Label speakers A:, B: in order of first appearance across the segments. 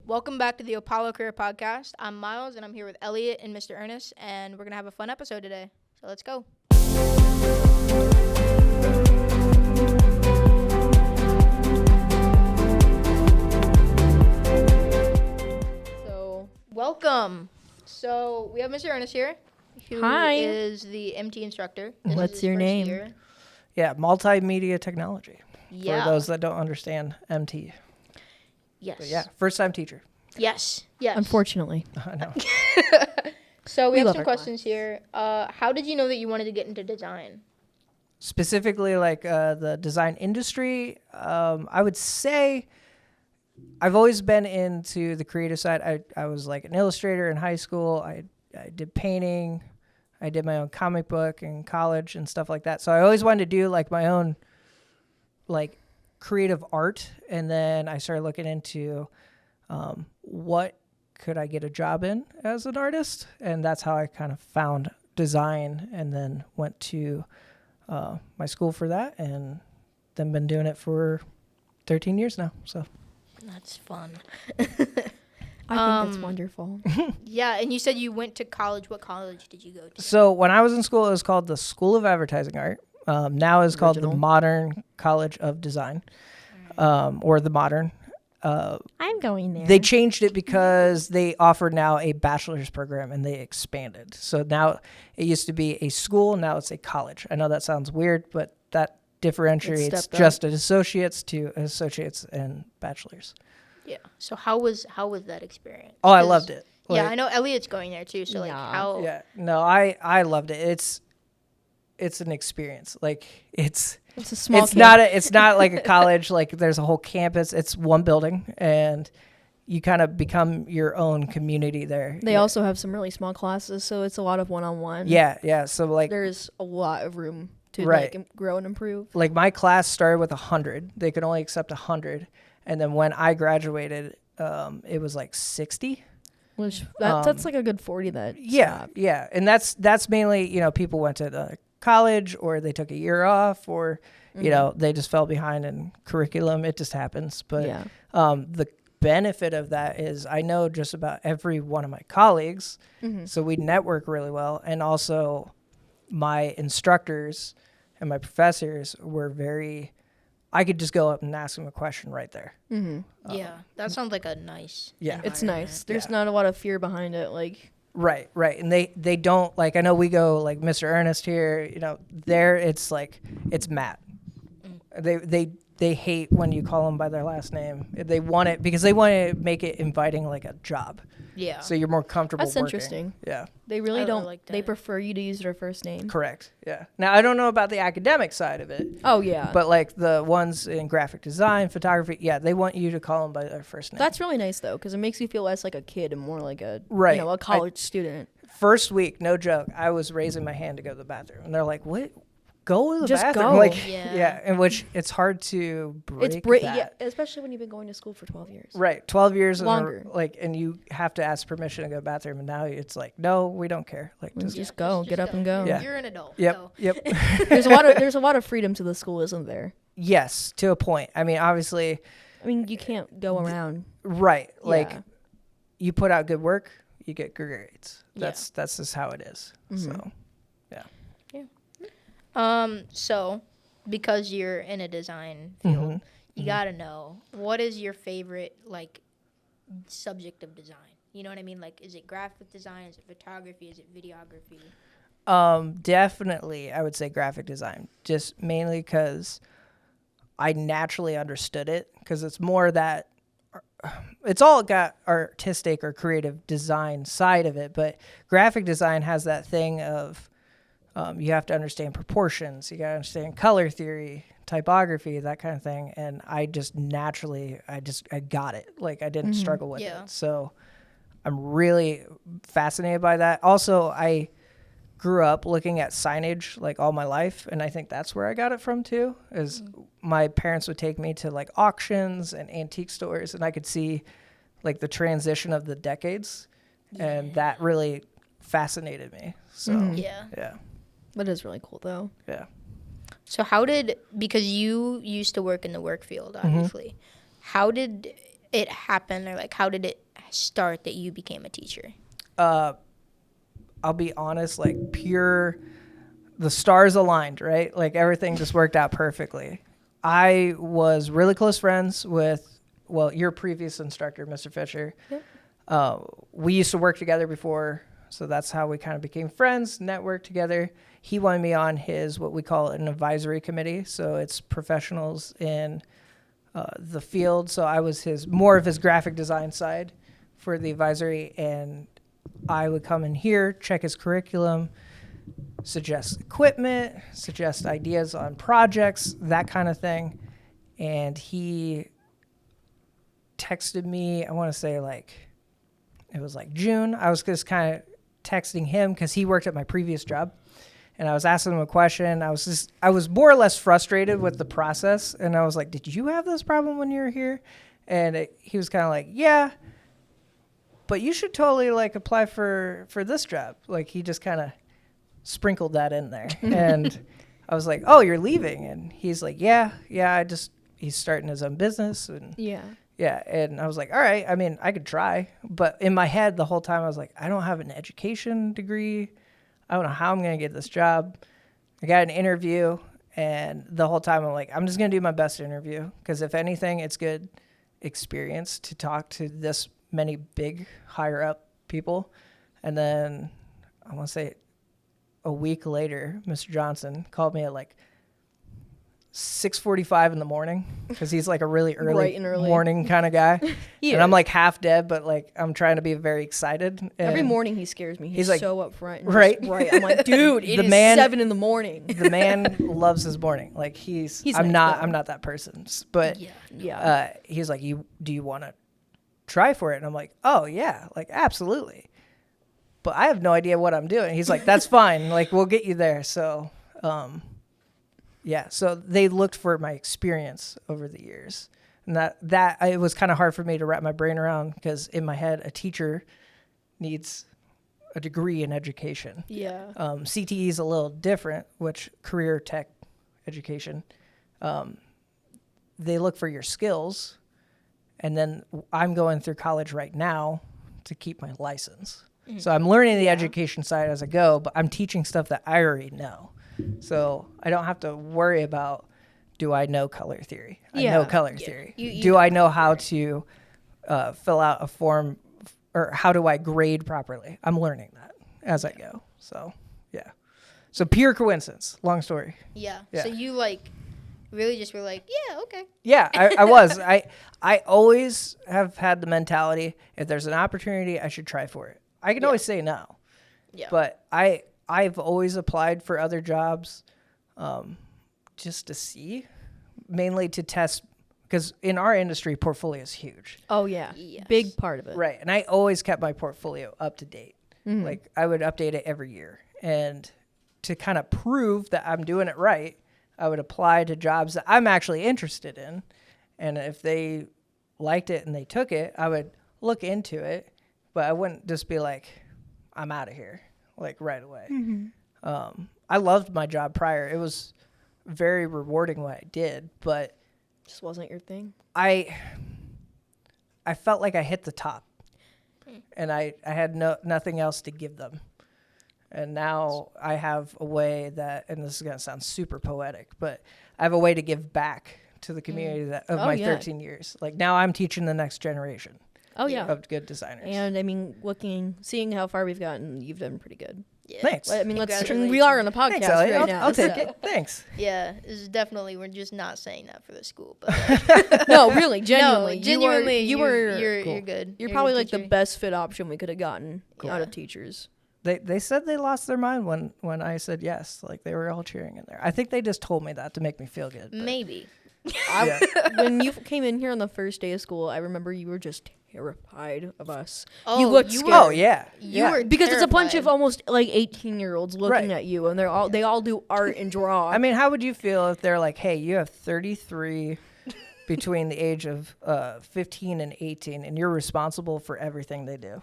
A: Welcome back to the Apollo Career Podcast. I'm Miles, and I'm here with Elliot and Mr. Ernest, and we're going to have a fun episode today. So let's go. So, welcome. So, we have Mr. Ernest here, who
B: Hi.
A: is the MT instructor. This
B: What's
A: is his
B: your
A: first
B: name?
A: year.
C: Yeah, multimedia technology.
A: Yeah.
C: For those that don't understand MT.
A: Yes.
C: But yeah, first time teacher.
A: Yes. Yes.
B: Unfortunately.
C: I know.
A: So, we
B: We
A: have
B: love
A: some
B: our
A: questions here. How did you know that you wanted to get into design?
C: Specifically, like the design industry, I would say I've always been into the creative side. I was like an illustrator in high school. I did painting. I did my own comic book in college and stuff like that. So I always wanted to do like my own like creative art. And then I started looking into what could I get a job in as an artist. And that's how I kind of found design and then went to my school for that, and then been doing it for 13 years now. So
A: That's fun.
B: I think that's wonderful.
A: Yeah, and you said you went to college. What college did you go to?
C: So when I was in school, it was called the School of Advertising Art. Now it's called the
B: Original.
C: Modern College of Design, or the Modern.
B: I'm going there.
C: They changed it because they offer now a bachelor's program and they expanded. So now it used to be a school, now it's a college. I know that sounds weird, but that differentiates
B: stepped up.
C: just an associates to associates and bachelors.
A: Yeah. So how was that experience?
C: Oh, I
A: 'Cause-
C: loved it.
A: Yeah,
C: Like,
A: I know Elliot's going there too. So like
B: Yeah.
A: how?
C: Yeah, no, I loved it. It's an experience. Like it's
B: It's a small
C: it's not like a college. Like there's a whole campus. It's one building, and you kind of become your own community there.
B: They
C: yeah.
B: also have some really small classes, so it's a lot of one-on-one.
C: Yeah. So like
B: There's a lot of room to
C: Right.
B: grow and improve.
C: like my class started with 100. They could only accept 100, and then when I graduated, it was like 60.
B: Which that's like a good 40 that
C: Yeah, and that's mainly people went to college or they took a year off or they just fell behind in curriculum. It just happens. But
B: Yeah.
C: the benefit of that is I know just about every one of my colleagues, so we network really well, and also my instructors and my professors were very. I could just go up and ask them a question right there.
A: Yeah, that sounds like a nice.
C: Yeah.
B: It's
A: environment.
B: nice. There's
C: Yeah.
B: not a lot of fear behind it. Like
C: Right. And they don't like, I know we go like Mr. Ernest here, there it's like, it's Matt. They hate when you call them by their last name. They want it because they want to make it inviting like a job.
A: Yeah.
C: So you're more comfortable
B: That's
C: working.
B: interesting.
C: Yeah.
B: they really
A: I
B: don't.
A: like
B: They
A: that.
B: prefer you to use their first name.
C: Correct. Yeah. Now I don't know about the academic side of it,
B: Oh yeah.
C: but like the ones in graphic design, photography, yeah, they want you to call them by their first name.
B: That's really nice though, because it makes you feel less like a kid and more like a
C: Right.
B: a college student.
C: First week, no joke, I was raising my hand to go to the bathroom, and they're like, "What? Go to the
B: Just
C: bathroom?"
B: go.
C: Like,
A: Yeah.
C: in which it's hard to break that.
B: Yeah, especially when you've been going to school for 12 years.
C: Right, 12 years
B: Longer.
C: and you have to ask permission to go to the bathroom, and now it's like, no, we don't care. Like,
B: Just go, get up and go.
C: Yeah.
A: You're an adult.
C: yep,
A: So.
C: yep.
B: There's a lot of freedom to the school, isn't there?
C: Yes, to a point. I mean, obviously,
B: I mean, you can't go around.
C: right. Like,
B: Yeah.
C: you put out good work, you get good grades.
A: Yeah.
C: That's just how it is. So, yeah.
A: So because you're in a design field, you gotta know what is your favorite like subject of design. You know what I mean? Like, is it graphic design? Is it photography? Is it videography?
C: Definitely, I would say graphic design, just mainly because I naturally understood it, because it's more that it's all got artistic or creative design side of it, but graphic design has that thing of you have to understand proportions, you got to understand color theory, typography, that kind of thing, and I just naturally, I got it. Like, I didn't struggle with
A: Yeah.
C: it, so I'm really fascinated by that. Also, I grew up looking at signage like all my life, and I think that's where I got it from too, is my parents would take me to like auctions and antique stores, and I could see like the transition of the decades, and that really fascinated me. So
A: Yeah.
B: That is really cool, though.
C: yeah.
A: So because you used to work in the work field, obviously, how did it happen, or like how did it start that you became a teacher?
C: I'll be honest, like the stars aligned, right? Like everything just worked out perfectly. I was really close friends with, your previous instructor, Mr. Fisher. Yep. We used to work together before, so that's how we kind of became friends, networked together. He wanted me on his, what we call an advisory committee. So it's professionals in the field. So I was more of his graphic design side for the advisory, and I would come in here, check his curriculum, suggest equipment, suggest ideas on projects, that kind of thing. And he texted me, I want to say it was like June. I was just kind of texting him because he worked at my previous job. And I was asking him a question. I was more or less frustrated with the process. And I was like, did you have this problem when you were here? And he was kind of like, yeah, but you should totally like apply for this job. Like he just kind of sprinkled that in there. And I was like, oh, you're leaving? And he's like, yeah, he's starting his own business. And yeah. And I was like, all right, I mean, I could try. But in my head the whole time I was like, I don't have an education degree. I don't know how I'm going to get this job. I got an interview, and the whole time I'm like, I'm just going to do my best interview, because if anything, it's good experience to talk to this many big, higher up people. And then I want to say a week later, Mr. Johnson called me at like 6:45 in the morning, because he's like a really early morning kind of guy. And I'm like half dead, but like I'm trying to be very excited. And
B: every morning he scares me. He's like, so upfront. And
C: right.
B: I'm like, dude, it is 7 in the morning.
C: The man loves his morning. Like he's I'm not that person. But he's like, do you want to try for it? And I'm like, oh yeah, like absolutely. But I have no idea what I'm doing. He's like, that's fine. Like we'll get you there. So so they looked for my experience over the years, and that it was kind of hard for me to wrap my brain around, because in my head, a teacher needs a degree in education. Yeah. CTE is a little different, which career tech education. They look for your skills, and then I'm going through college right now to keep my license. So I'm learning the education side as I go, but I'm teaching stuff that I already know. So I don't have to worry about, do I know color theory? I know color theory. Do I know how to fill out a form, or how do I grade properly? I'm learning that as I go. So, yeah. So pure coincidence. Long story.
A: Yeah. So you like really just were like, yeah, okay.
C: Yeah, I was. I always have had the mentality, if there's an opportunity, I should try for it. I can always say no. Yeah. But I've always applied for other jobs just to see, mainly to test, because in our industry, portfolio is huge.
B: Oh, yeah. Yes. Big part of it.
C: Right. And I always kept my portfolio up to date. Mm-hmm. Like I would update it every year. And to kind of prove that I'm doing it right, I would apply to jobs that I'm actually interested in. And if they liked it and they took it, I would look into it. But I wouldn't just be like, I'm out of here, like right away. Mm-hmm. I loved my job prior. It was very rewarding what I did, but
B: just wasn't your thing.
C: I felt like I hit the top, and I had nothing else to give them. And now I have a way that, and this is going to sound super poetic, but I have a way to give back to the community of my 13 years. Like now I'm teaching the next generation.
B: Oh yeah,
C: of good designers.
B: And I mean, seeing how far we've gotten, you've done pretty good.
C: Yeah. Thanks.
B: I mean, we are on a podcast. Thanks, right now.
C: I'll take it. Thanks.
A: Yeah, this is definitely, we're just not saying that for the school, but like,
B: no, really, genuinely,
A: you're good.
B: You're probably like the best fit option we could have gotten out of teachers.
C: They said they lost their mind when I said yes. Like they were all cheering in there. I think they just told me that to make me feel good.
A: Maybe.
B: When you came in here on the first day of school, I remember you were just terrified of us.
A: Oh,
B: you looked scared.
C: Oh yeah,
A: you were
B: because
A: terrified.
B: It's a bunch of almost like 18-year-olds looking at you, and they all do art and draw.
C: I mean, how would you feel if they're like, "Hey, you have 33 between the age of 15 and 18, and you're responsible for everything they do.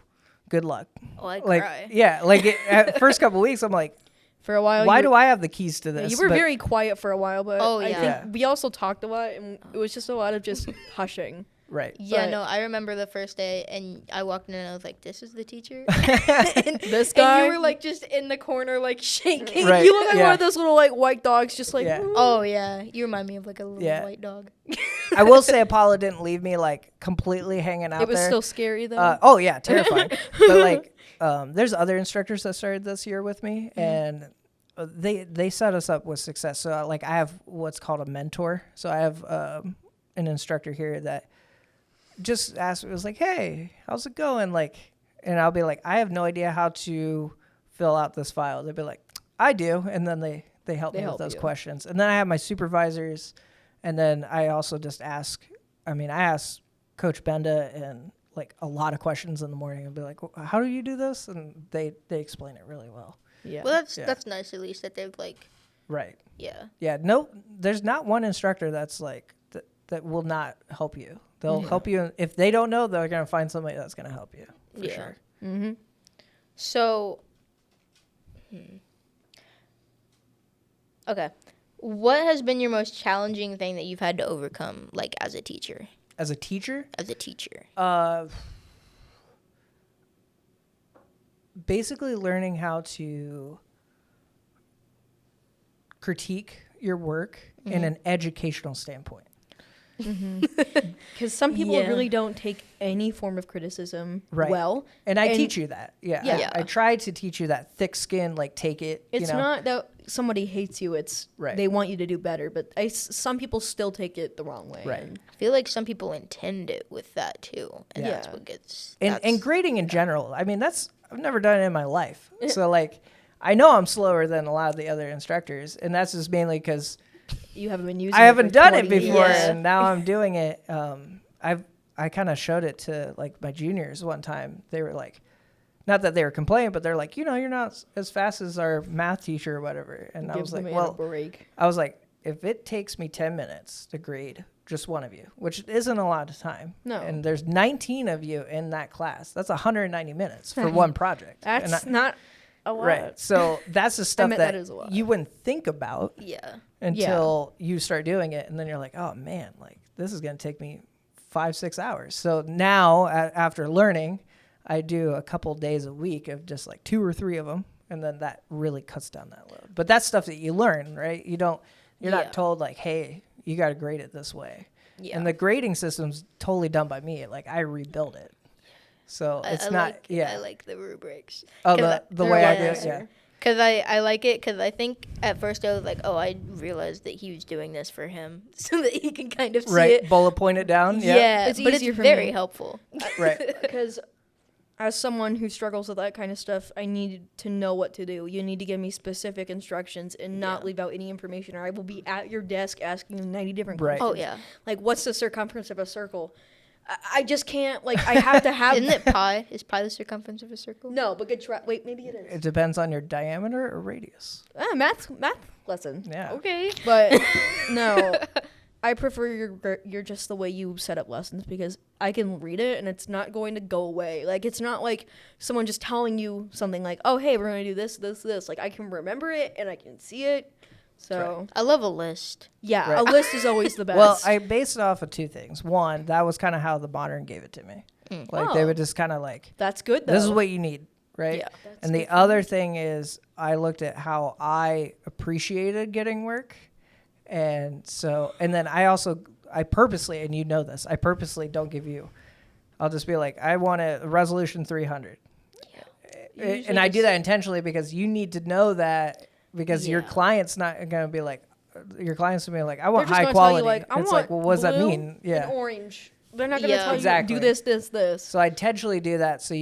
C: Good luck."
A: Oh, I'd
C: like,
A: cry.
C: Yeah, like at first couple weeks, I'm like,
B: for a while,
C: why do I have the keys to this?
B: You were very quiet for a while, but
A: I
B: think we also talked a lot, and it was just a lot of just hushing.
C: Right.
A: Yeah,
B: But-
A: no, I remember the first day, and I walked in and I was like, "This is the teacher."
B: This
A: And
B: guy.
A: you were like just in the corner, like shaking.
C: Right.
B: You look like
C: yeah.
B: one of those little like white dogs, just like.
C: Yeah.
A: Oh yeah, you remind me of like a little
C: Yeah.
A: white dog.
C: I will say Apollo didn't leave me like completely hanging out
B: It was
C: there.
B: still scary though.
C: Oh yeah, terrifying. But like, there's other instructors that started this year with me, and they set us up with success. So like, I have what's called a mentor. So I have an instructor here that just asked. It was like, hey, how's it going? Like, and I'll be like, I have no idea how to fill out this file. They'll be like, I do, and then they help
B: They
C: me with
B: help
C: those
B: you.
C: questions. And then I have my supervisors, and then I also just ask. I mean, I ask Coach Benda and like a lot of questions in the morning and be like, how do you do this? And they explain it really well.
B: Yeah.
A: Well,
C: Yeah.
A: that's nice at least that they've like,
C: Right.
A: yeah.
C: Yeah. No, there's not one instructor that's like, that will not help you. They'll help you. If they don't know, they're going to find somebody that's going to help you for
A: Yeah.
C: sure.
B: Mm-hmm.
A: So, okay, what has been your most challenging thing that you've had to overcome, like as a teacher?
C: As a teacher, basically learning how to critique your work in an educational standpoint.
B: Because some people
A: Yeah.
B: really don't take any form of criticism
C: Right.
B: well.
C: And I
B: And-
C: teach you that. Yeah.
B: Yeah.
C: I try to teach you that thick skin, like take it.
B: It's
C: you know?
B: not that somebody hates you. It's
C: Right.
B: they want you to do better. But some people still take it the wrong way.
C: Right.
B: and-
A: I feel like some people intend it with that too, and that's
B: Yeah.
A: what gets.
C: And
A: that's-
C: grading in general, I mean, I've never done it in my life. So like, I know I'm slower than a lot of the other instructors, and that's just mainly because
B: You haven't been using.
C: I haven't
B: for
C: done it
B: 20
C: before,
B: years.
C: and now I'm doing it. I kind of showed it to like my juniors one time. They were like, not that they were complaining, but they're like, you're not as fast as our math teacher or whatever. And I
B: Give
C: was
B: the
C: like,
B: man a
C: well,
B: break.
C: I was like, if it takes me 10 minutes to grade just one of you, which isn't a lot of time,
B: No.
C: and there's 19 of you in that class, that's 190 minutes for one project. And
B: That's not a lot.
C: right. So that's the stuff
B: meant
C: that,
B: that is a lot.
C: you wouldn't think about
A: yeah,
C: until you start doing it, and then you're like, oh man, like this is going to take me 5-6 hours. So now after learning, I do a couple days a week of just like 2 or 3 of them, and then that really cuts down that load. But that's stuff that you learn, right? You're
A: Yeah.
C: not told like, hey, you got to grade it this way.
A: yeah.
C: And the grading system's totally done by me. Like I rebuild it. So it's
A: I
C: not
A: like,
C: yeah.
A: I like the rubrics.
C: Oh,
A: 'Cause
C: the
B: they're
C: way
B: a
C: I
B: lot
C: do it,
B: nicer.
C: yeah.
A: Because I like it because I think at first I was like, oh, I realized that he was doing this for him so that he can kind of see
C: Right,
A: it.
C: bullet point it down. Yeah,
A: Yeah,
B: It's
A: but
B: easier
A: it's
B: for
A: very
B: me.
A: helpful.
C: right.
B: Because as someone who struggles with that kind of stuff, I need to know what to do. You need to give me specific instructions and not
A: Yeah.
B: leave out any information, or I will be at your desk asking you 90 different
C: Right.
B: questions.
A: Oh yeah,
B: Like, what's the circumference of a circle? I just can't, like, I have to have.
A: isn't it pi? Is pi the circumference of a circle?
B: No, but good try. Wait, maybe it is.
C: It depends on your diameter or radius.
B: Math lesson.
C: Yeah.
A: Okay.
B: But no, I prefer you're just the way you set up lessons, because I can read it and it's not going to go away. Like, it's not like someone just telling you something like, oh, hey, we're going to do this, this, this. Like, I can remember it and I can see it. So,
A: I love a list.
B: yeah,
C: Right.
B: a list is always the best.
C: Well, I based it off of 2 things. One, that was kind of how the modern gave it to me. Like they
B: Oh.
C: would just kind of like,
B: That's good, though.
C: this is what you need, right?
A: Yeah.
B: That's
C: And
B: good
C: the
B: for
C: other
B: me.
C: thing is I looked at how I appreciated getting work. And so, and then I purposely, and you know this, I purposely don't give you, I'll just be like, I want a resolution 300. And I do that intentionally because you need to know that, because your
A: Yeah.
C: client's not going to be like, your client's going to be like, I
B: They're
C: want
B: just
C: high
B: gonna
C: quality.
B: tell you, like, I
C: It's
B: want
C: like, well, what does that
B: blue
C: mean? Yeah.
B: and orange. They're not going to
A: Yeah.
B: tell
C: Exactly.
B: you, do this, this, this.
C: So I intentionally do that. So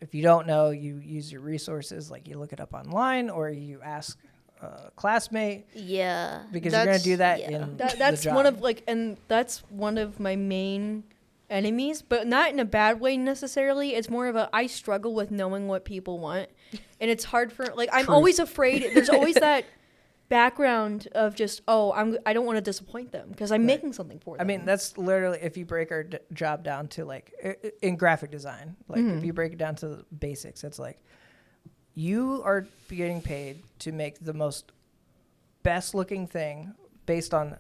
C: if you don't know, you use your resources, like you look it up online or you ask a classmate,
A: Yeah.
C: because you're going to do that
A: yeah.
C: in
B: That's
C: the
B: one
C: job.
B: of and that's one of my main enemies, but not in a bad way necessarily. It's more of I struggle with knowing what people want, and it's hard for I'm
C: Truth.
B: always afraid. There's always that background of just I don't want to disappoint them because I'm making something for them.
C: I mean, that's literally, if you break our job down to like in graphic design, like if you break it down to the basics, it's like you are getting paid to make the most best looking thing based on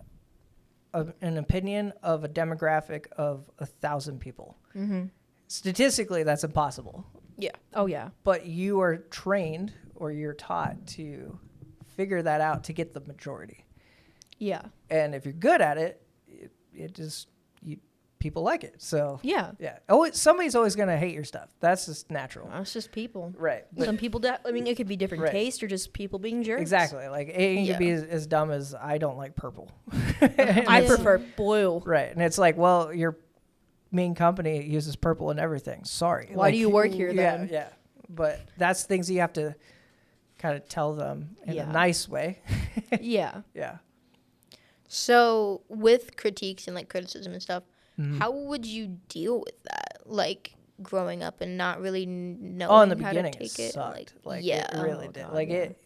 C: an opinion of a demographic of 1,000 people. Statistically, that's impossible.
B: Yeah. Oh yeah.
C: But you are trained or you're taught to figure that out to get the majority.
B: Yeah.
C: And if you're good at it, it just people like it. So
B: Yeah.
C: yeah. Somebody's always gonna hate your stuff. That's just natural.
B: It's just people.
C: Right.
B: Some people, I mean, it could be different
C: Right.
B: taste or just people being jerks.
C: Exactly. Like it could be
A: Yeah.
C: as dumb as I don't like purple.
B: I prefer blue.
C: Right. And it's like, well, your main company uses purple and everything. Sorry.
B: Why do you work here
C: yeah,
B: then?
C: Yeah. But that's things you have to kind of tell them in a nice way.
B: Yeah.
C: Yeah.
A: So with critiques and like criticism and stuff, how would you deal with that? Like growing up and not really knowing
C: In the
A: how
C: beginning,
A: to take
C: it
A: it.
C: sucked. Like,
A: yeah.
C: it really
B: Oh,
C: did.
B: God,
C: Like
B: yeah.
C: it.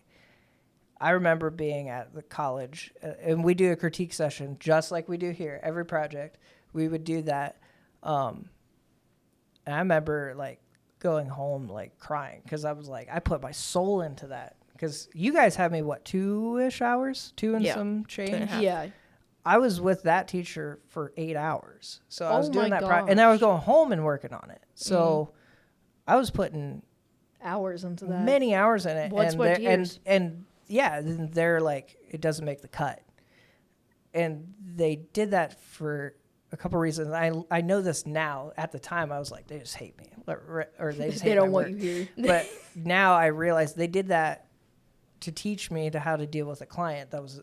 C: I remember being at the college, and we do a critique session just like we do here. Every project, we would do that. And I remember like going home like crying because I was like, I put my soul into that. Because you guys had me 2-ish hours, 2 and some change.
A: 2.5.
B: Yeah.
C: I was with that teacher for 8 hours. So I was
B: Oh
C: doing
B: my
C: that, and I was going home and working on it. So I was putting
B: Hours into that.
C: many hours in it.
B: Blood,
C: and
B: sweat,
C: they're-
B: tears.
C: and yeah, then they're like, it doesn't make the cut. And they did that for a couple reasons. I know this now. At the time, I was like, they just hate me, or they just hate
B: They don't
C: my
B: want
C: work.
B: you here.
C: But now I realize they did that to teach me how to deal with a client that was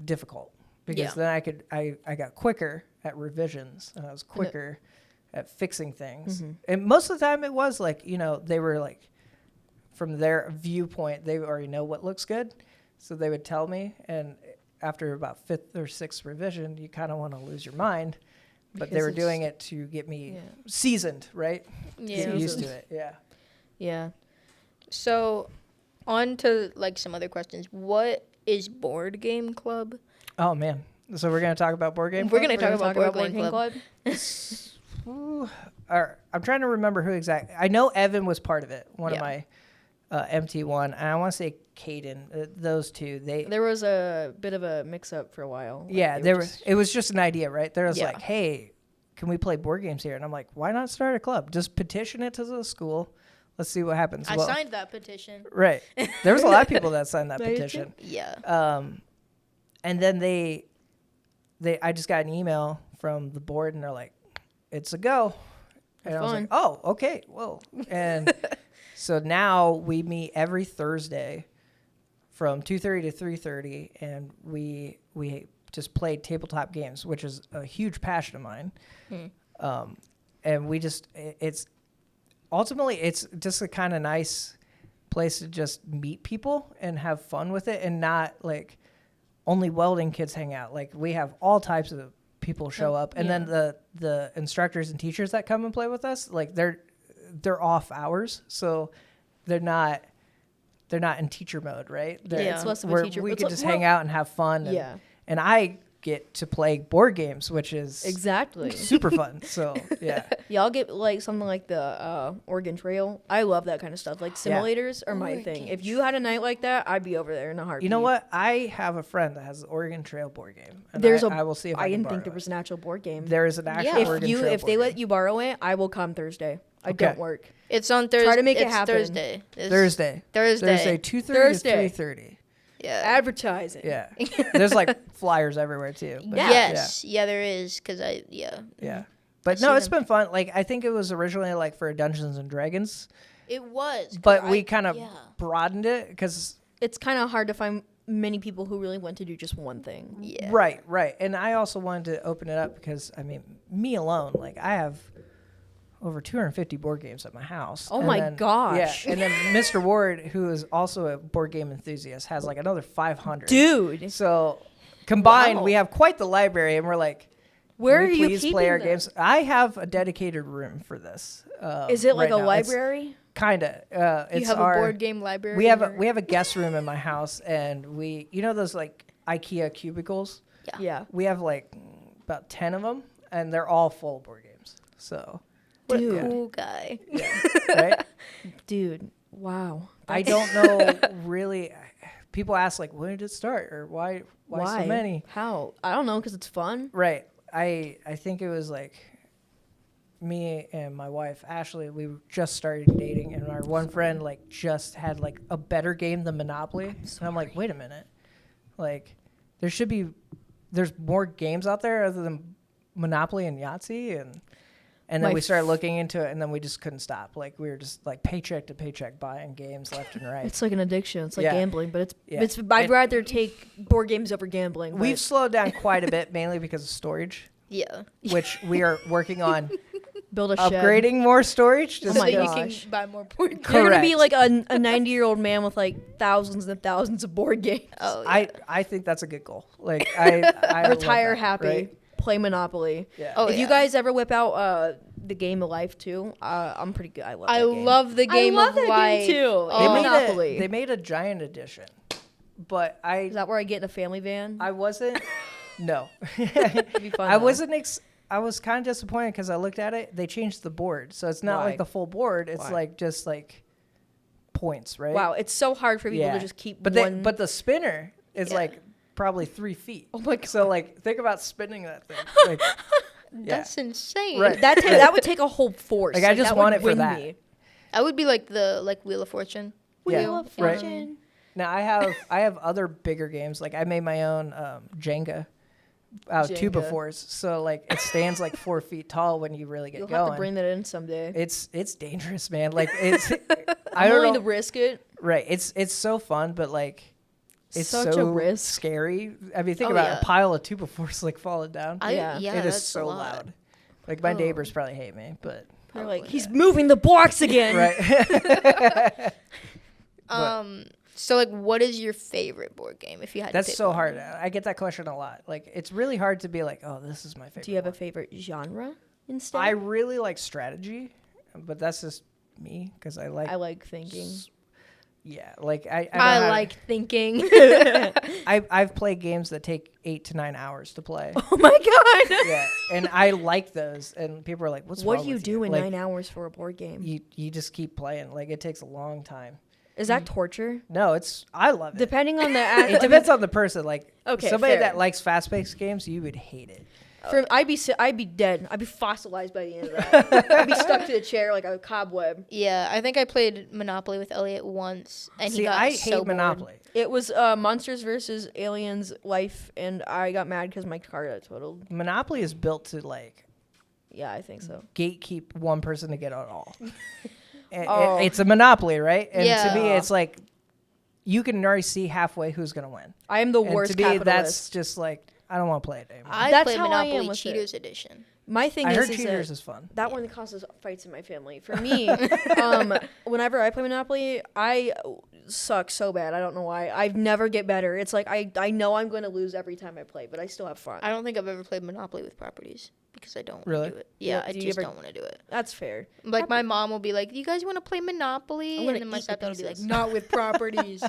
C: difficult. Because
A: Yeah.
C: then I got quicker at revisions, and I was quicker at fixing things. And most of the time it was like, they were like, from their viewpoint, they already know what looks good. So they would tell me, and after about 5th or 6th revision, you kind of want to lose your mind. But they
B: Because
C: were
B: it's-
C: doing it to get me seasoned, right?
A: Yeah.
C: Get used to it, yeah.
B: Yeah.
A: So on to like some other questions. What is board game club?
C: Oh, man. So we're going to talk about board game
A: We're
C: club?
A: gonna talk about board game club.
C: Ooh, I'm trying to remember who exactly. I know Evan was part of it, one of
A: Yeah.
C: my MT1, and I want to say Caden. Those two,
B: There was a bit of a mix-up for a while. Like,
C: yeah,
B: they
C: there
B: were
C: was. It was just an idea, right? There was
A: Yeah.
C: like, hey, can we play board games here? And I'm like, why not start a club? Just petition it to the school. Let's see what happens.
A: I signed that petition.
C: Right. There was a lot of people that signed that
B: Did you?
C: petition.
A: Yeah.
C: And then I just got an email from the board, and they're like, it's a go. And I was like,
B: fun.
C: oh, okay, whoa. And so now we meet every Thursday from 2:30 to 3:30, and we just play tabletop games, which is a huge passion of mine. And we just, it's ultimately, it's just a kind of nice place to just meet people and have fun with it, and not like only welding kids hang out. Like we have all types of people show up, and then the instructors and teachers that come and play with us, like they're off hours, so they're not in teacher mode, right?
A: Yeah.
B: It's less of a
C: Where
B: teacher.
C: we
B: it's
C: can
B: like-
C: just hang out and have fun. And,
B: Yeah.
C: and I get to play board games, which is
B: Exactly.
C: super fun. So yeah.
B: Y'all get like something like the Oregon Trail. I love that kind of stuff. Like simulators are my thing. If you had a night like that, I'd be over there in a heartbeat.
C: You know what? I have a friend that has the Oregon Trail board game. And
B: There's
C: I will see if I
B: I
C: can
B: didn't
C: borrow
B: think there
C: it.
B: was an actual board game.
C: There is an actual
A: Yeah.
C: Oregon Trail
B: If they
C: board
B: let
C: game.
B: you borrow it, I will come Thursday. I
C: Okay.
B: don't work.
A: It's on Thursday.
B: Try to make it
A: it's
B: happen.
A: Thursday. It's
C: Thursday,
A: Thursday.
C: 2:30 to
B: Thursday.
C: 3:30.
A: Yeah.
B: Advertising.
C: Yeah. There's like flyers everywhere too. But
A: Yes. Yeah, there is. Cause
C: Yeah.
A: I
C: But
A: see
C: no, it's
A: them.
C: been fun. Like I think it was originally like for Dungeons and Dragons,
A: it was. 'cause
C: but we kind of
A: yeah.
C: broadened it because
B: It's kind of hard to find many people who really want to do just one thing.
A: Yeah.
C: right. And I also wanted to open it up because I mean, me alone, like I have over 250 board games at my house.
B: Oh
C: And
B: my
C: then-
B: gosh.
C: Yeah, and then Mr. Ward, who is also a board game enthusiast, has like another 500.
B: Dude,
C: So combined,
B: Wow.
C: we have quite the library, and we're like,
B: where
C: can
B: are
C: we
B: you
C: please
B: keeping
C: play our
B: them?
C: games? I have a dedicated room for this.
B: Is it like
C: right
B: a
C: now.
B: library?
C: Kinda.
A: You
C: It's
A: have
C: our,
A: a board game library.
C: We have
A: in
C: a
A: your-
C: guest room in my house, and we those like IKEA cubicles.
B: Yeah.
C: We have like about 10 of them, and they're all full of board games. So
A: What a
B: Dude.
A: cool guy.
C: right.
B: Dude, wow.
C: I don't know really. people ask like, when did it start, or why so many?
B: How? I don't know, because it's fun.
C: Right. I think it was like me and my wife Ashley. We just started dating, and our one friend like just had like a better game than Monopoly. And I'm like, wait a minute, like there's more games out there other than Monopoly and Yahtzee, and then we started looking into it, and then we just couldn't stop. Like we were just like paycheck to paycheck buying games left and right.
B: It's like an addiction. It's like gambling, but
C: Yeah.
B: I'd rather take board games over gambling.
C: We've slowed down quite a bit, mainly because of storage,
A: Yeah.
C: which we are working on
B: build a shed.
C: upgrading more storage.
A: So
C: Just
B: my
A: that you
B: gosh.
A: can buy more board games.
B: You're gonna be
C: Correct.
B: like a 90-year-old man with like thousands and thousands of board games.
A: Oh, yeah.
C: I think that's a good goal. Like I love
B: Retire
C: that,
B: happy.
C: right?
B: Play Monopoly.
C: Yeah.
A: Oh,
B: If you
A: yeah.
B: guys ever whip out the game of life too, I'm pretty good. I love.
A: I
B: that game.
A: love the game
B: love
A: of
B: that game,
A: life.
B: too.
A: Oh,
C: They
B: They
C: made
B: Monopoly.
C: they made a giant edition, but
B: Is that where I get in a family van?
C: I wasn't. No,
B: It'd be fun.
C: I
B: though.
C: wasn't. I was kind of disappointed because I looked at it. They changed the board, so it's not
B: Why?
C: like the full board. It's
B: Why?
C: like just like points, right?
B: Wow, it's so hard for people
C: Yeah.
B: to just keep
C: But
B: one.
C: but the spinner is
A: Yeah.
C: like probably 3 feet.
B: Oh my God.
C: So like think about spinning that thing. Like,
A: That's insane.
C: Right.
B: that would take a whole force.
C: Like, I just
B: that
C: want
B: would
C: it for
B: win
C: that.
B: me.
A: I would be like the Wheel of Fortune.
C: Yeah,
B: Wheel of
C: right.
B: Fortune.
C: Now I have other bigger games. Like I made my own Jenga out of two
B: Jenga.
C: befores. So like it stands like 4 feet tall when you really get
B: You'll
C: going.
B: have to bring that in someday.
C: It's dangerous, man. Like it's I
B: I'm
C: don't
B: willing
C: know.
B: to risk it.
C: Right. It's so fun, but like it's
B: Such a
C: so
B: risk.
C: scary. I mean, think
A: Oh,
C: about
A: yeah.
C: a pile of two befores like falling down.
B: Yeah.
A: Yeah,
C: It is
A: that's
C: so
A: a lot.
C: loud. Like my
B: Oh.
C: neighbors probably hate me, but
B: They're like,
A: Probably,
B: he's moving the box again.
C: right.
A: So like, what is your favorite board game? If you had
C: That's
A: to pick
C: so
A: one?
C: hard. I get that question a lot. Like it's really hard to be like, oh, this is my favorite.
B: Do you have a
C: one.
B: favorite genre instead?
C: I really like strategy, but that's just me because I like.
B: I like thinking.
C: Yeah, like I know
A: I
C: how to-
A: like thinking.
C: I've played games that take 8 to 9 hours to play.
B: Oh my god.
C: Yeah, and I like those. And people are like, "What's
B: What
C: wrong
B: do you
C: with
B: do in
C: Like,
B: 9 hours for a board game?
C: You just keep playing. Like it takes a long time.
B: Is that torture?
C: No, I love it.
B: Depending on the
C: It depends on the person. Like
B: Okay,
C: somebody
B: fair.
C: that likes fast-paced games, you would hate it.
B: I'd be dead. I'd be fossilized by the end of that. I'd be stuck to the chair like a cobweb.
A: Yeah, I think I played Monopoly with Elliot once, and
C: See,
A: he got
C: I
A: so
C: hate
A: bored.
C: Monopoly.
B: It was Monsters versus Aliens Life, and I got mad because my car got totaled.
C: Monopoly is built to like
B: Yeah, I think so.
C: gatekeep one person to get it all.
B: Oh.
C: It's a monopoly, right? And
A: Yeah.
C: to me, it's like you can already see halfway who's gonna win.
B: I am the
C: And
B: worst
C: to me,
B: capitalist.
C: that's just like I don't want to play it anymore.
A: I
B: That's
A: played
B: how I am
A: Monopoly
B: with it.
A: Cheaters Edition.
B: My thing
C: I
B: is,
C: heard
B: is
C: cheaters
B: that,
C: is fun.
B: that one causes fights in my family. For me, whenever I play Monopoly, I suck so bad. I don't know why. I never get better. It's like I know I'm going to lose every time I play, but I still have fun.
A: I don't think I've ever played Monopoly with properties because I don't
C: Really?
A: do it. Yeah,
B: Yeah,
A: I
B: do you
A: just
B: ever-
A: don't want to do it.
B: That's fair.
A: Like my mom will be like, "You guys want to play Monopoly?"
B: I'm gonna
A: And then my
B: eat the
A: stepdad will be like,
B: pieces.
A: "Not with properties."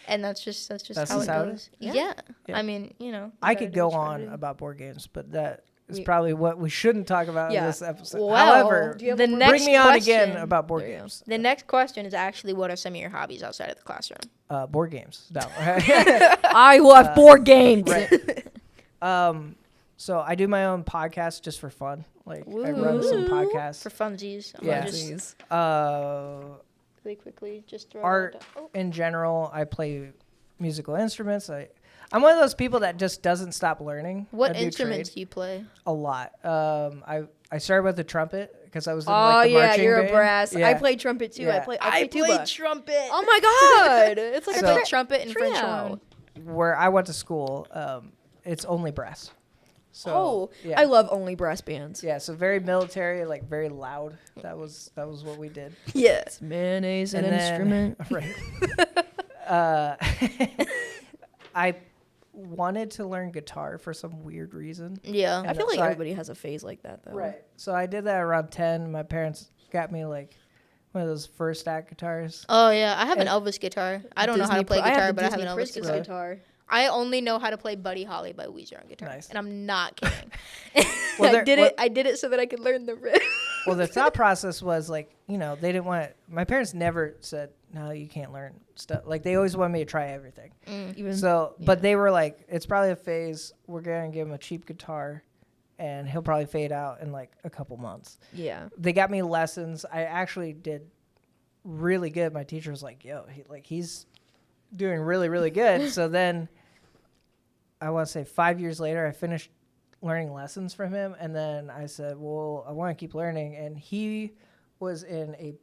A: And that's just
C: That's
A: how
C: just
A: it
C: how it
A: goes.
C: is?
A: Yeah.
C: Yeah.
A: I mean, you know.
C: I
A: gotta
C: could
A: do
C: go
A: what you gotta
C: on
A: do.
C: about board games, but that is
B: We-
C: probably what we shouldn't talk about
B: Yeah.
C: in this episode.
A: Well,
C: However,
B: do you have
A: the
B: a board-
A: next
C: bring me on again
A: question-
C: about board
B: There you go.
C: games.
A: The next question is actually, what are some of your hobbies outside of the classroom?
C: Board games. No.
B: I love board games.
C: Right. So I do my own podcast just for fun. Like I run some
B: Woo.
C: podcasts.
A: For funsies. I'm
C: Yeah.
A: gonna just
C: Uh,
A: really quickly just throw
C: art
A: that down.
C: in general, I play musical instruments. I'm one of those people that just doesn't stop learning.
A: What
C: a new
A: instruments
C: trade.
A: do you play?
C: A lot. I started with the trumpet because I was in
B: Oh
C: like the
B: yeah,
C: marching
B: you're a
C: band.
B: brass. I
C: Yeah.
B: play trumpet too. I
C: Yeah.
B: play tuba.
A: trumpet.
B: Oh my god, it's like
A: I
B: a
A: played
B: tri-
A: trumpet and French
B: trio.
A: horn.
C: Where I went to school, it's only brass. So,
B: Oh,
C: yeah.
B: I love only brass bands.
C: Yeah, so very military, like very loud. That was what we did.
A: Yeah.
B: Is mayonnaise an
C: And then-
B: instrument?
C: Right. I wanted to learn guitar for some weird reason.
A: Yeah.
B: I feel like
C: So
B: everybody has a phase like that though.
C: Right. So I did that around 10. My parents got me like one of those first act guitars.
A: Oh yeah, I have an
C: And
A: Elvis guitar. I don't know how to
B: Disney
A: play
B: Pri-
A: guitar,
B: the
A: but I have
B: Disney
A: an Elvis
B: Princess
A: guitar.
B: guitar.
A: I only know how to play Buddy Holly by Weezer on guitar,
C: Nice.
A: and I'm not kidding.
C: Well,
A: I
C: there-
A: did
C: what-
A: it. I did it so that I could learn the riff.
C: Well, the thought process was like, they didn't want. My parents never said, "No, you can't learn stuff." Like they always wanted me to try everything. But they were like, "It's probably a phase. We're gonna give him a cheap guitar, and he'll probably fade out in like a couple months."
B: Yeah.
C: They got me lessons. I actually did really good. My teacher was like, "Yo, he's doing really, really good." So then, I want to say 5 years later, I finished learning lessons from him, and then I said, well, I want to keep learning, and he was in a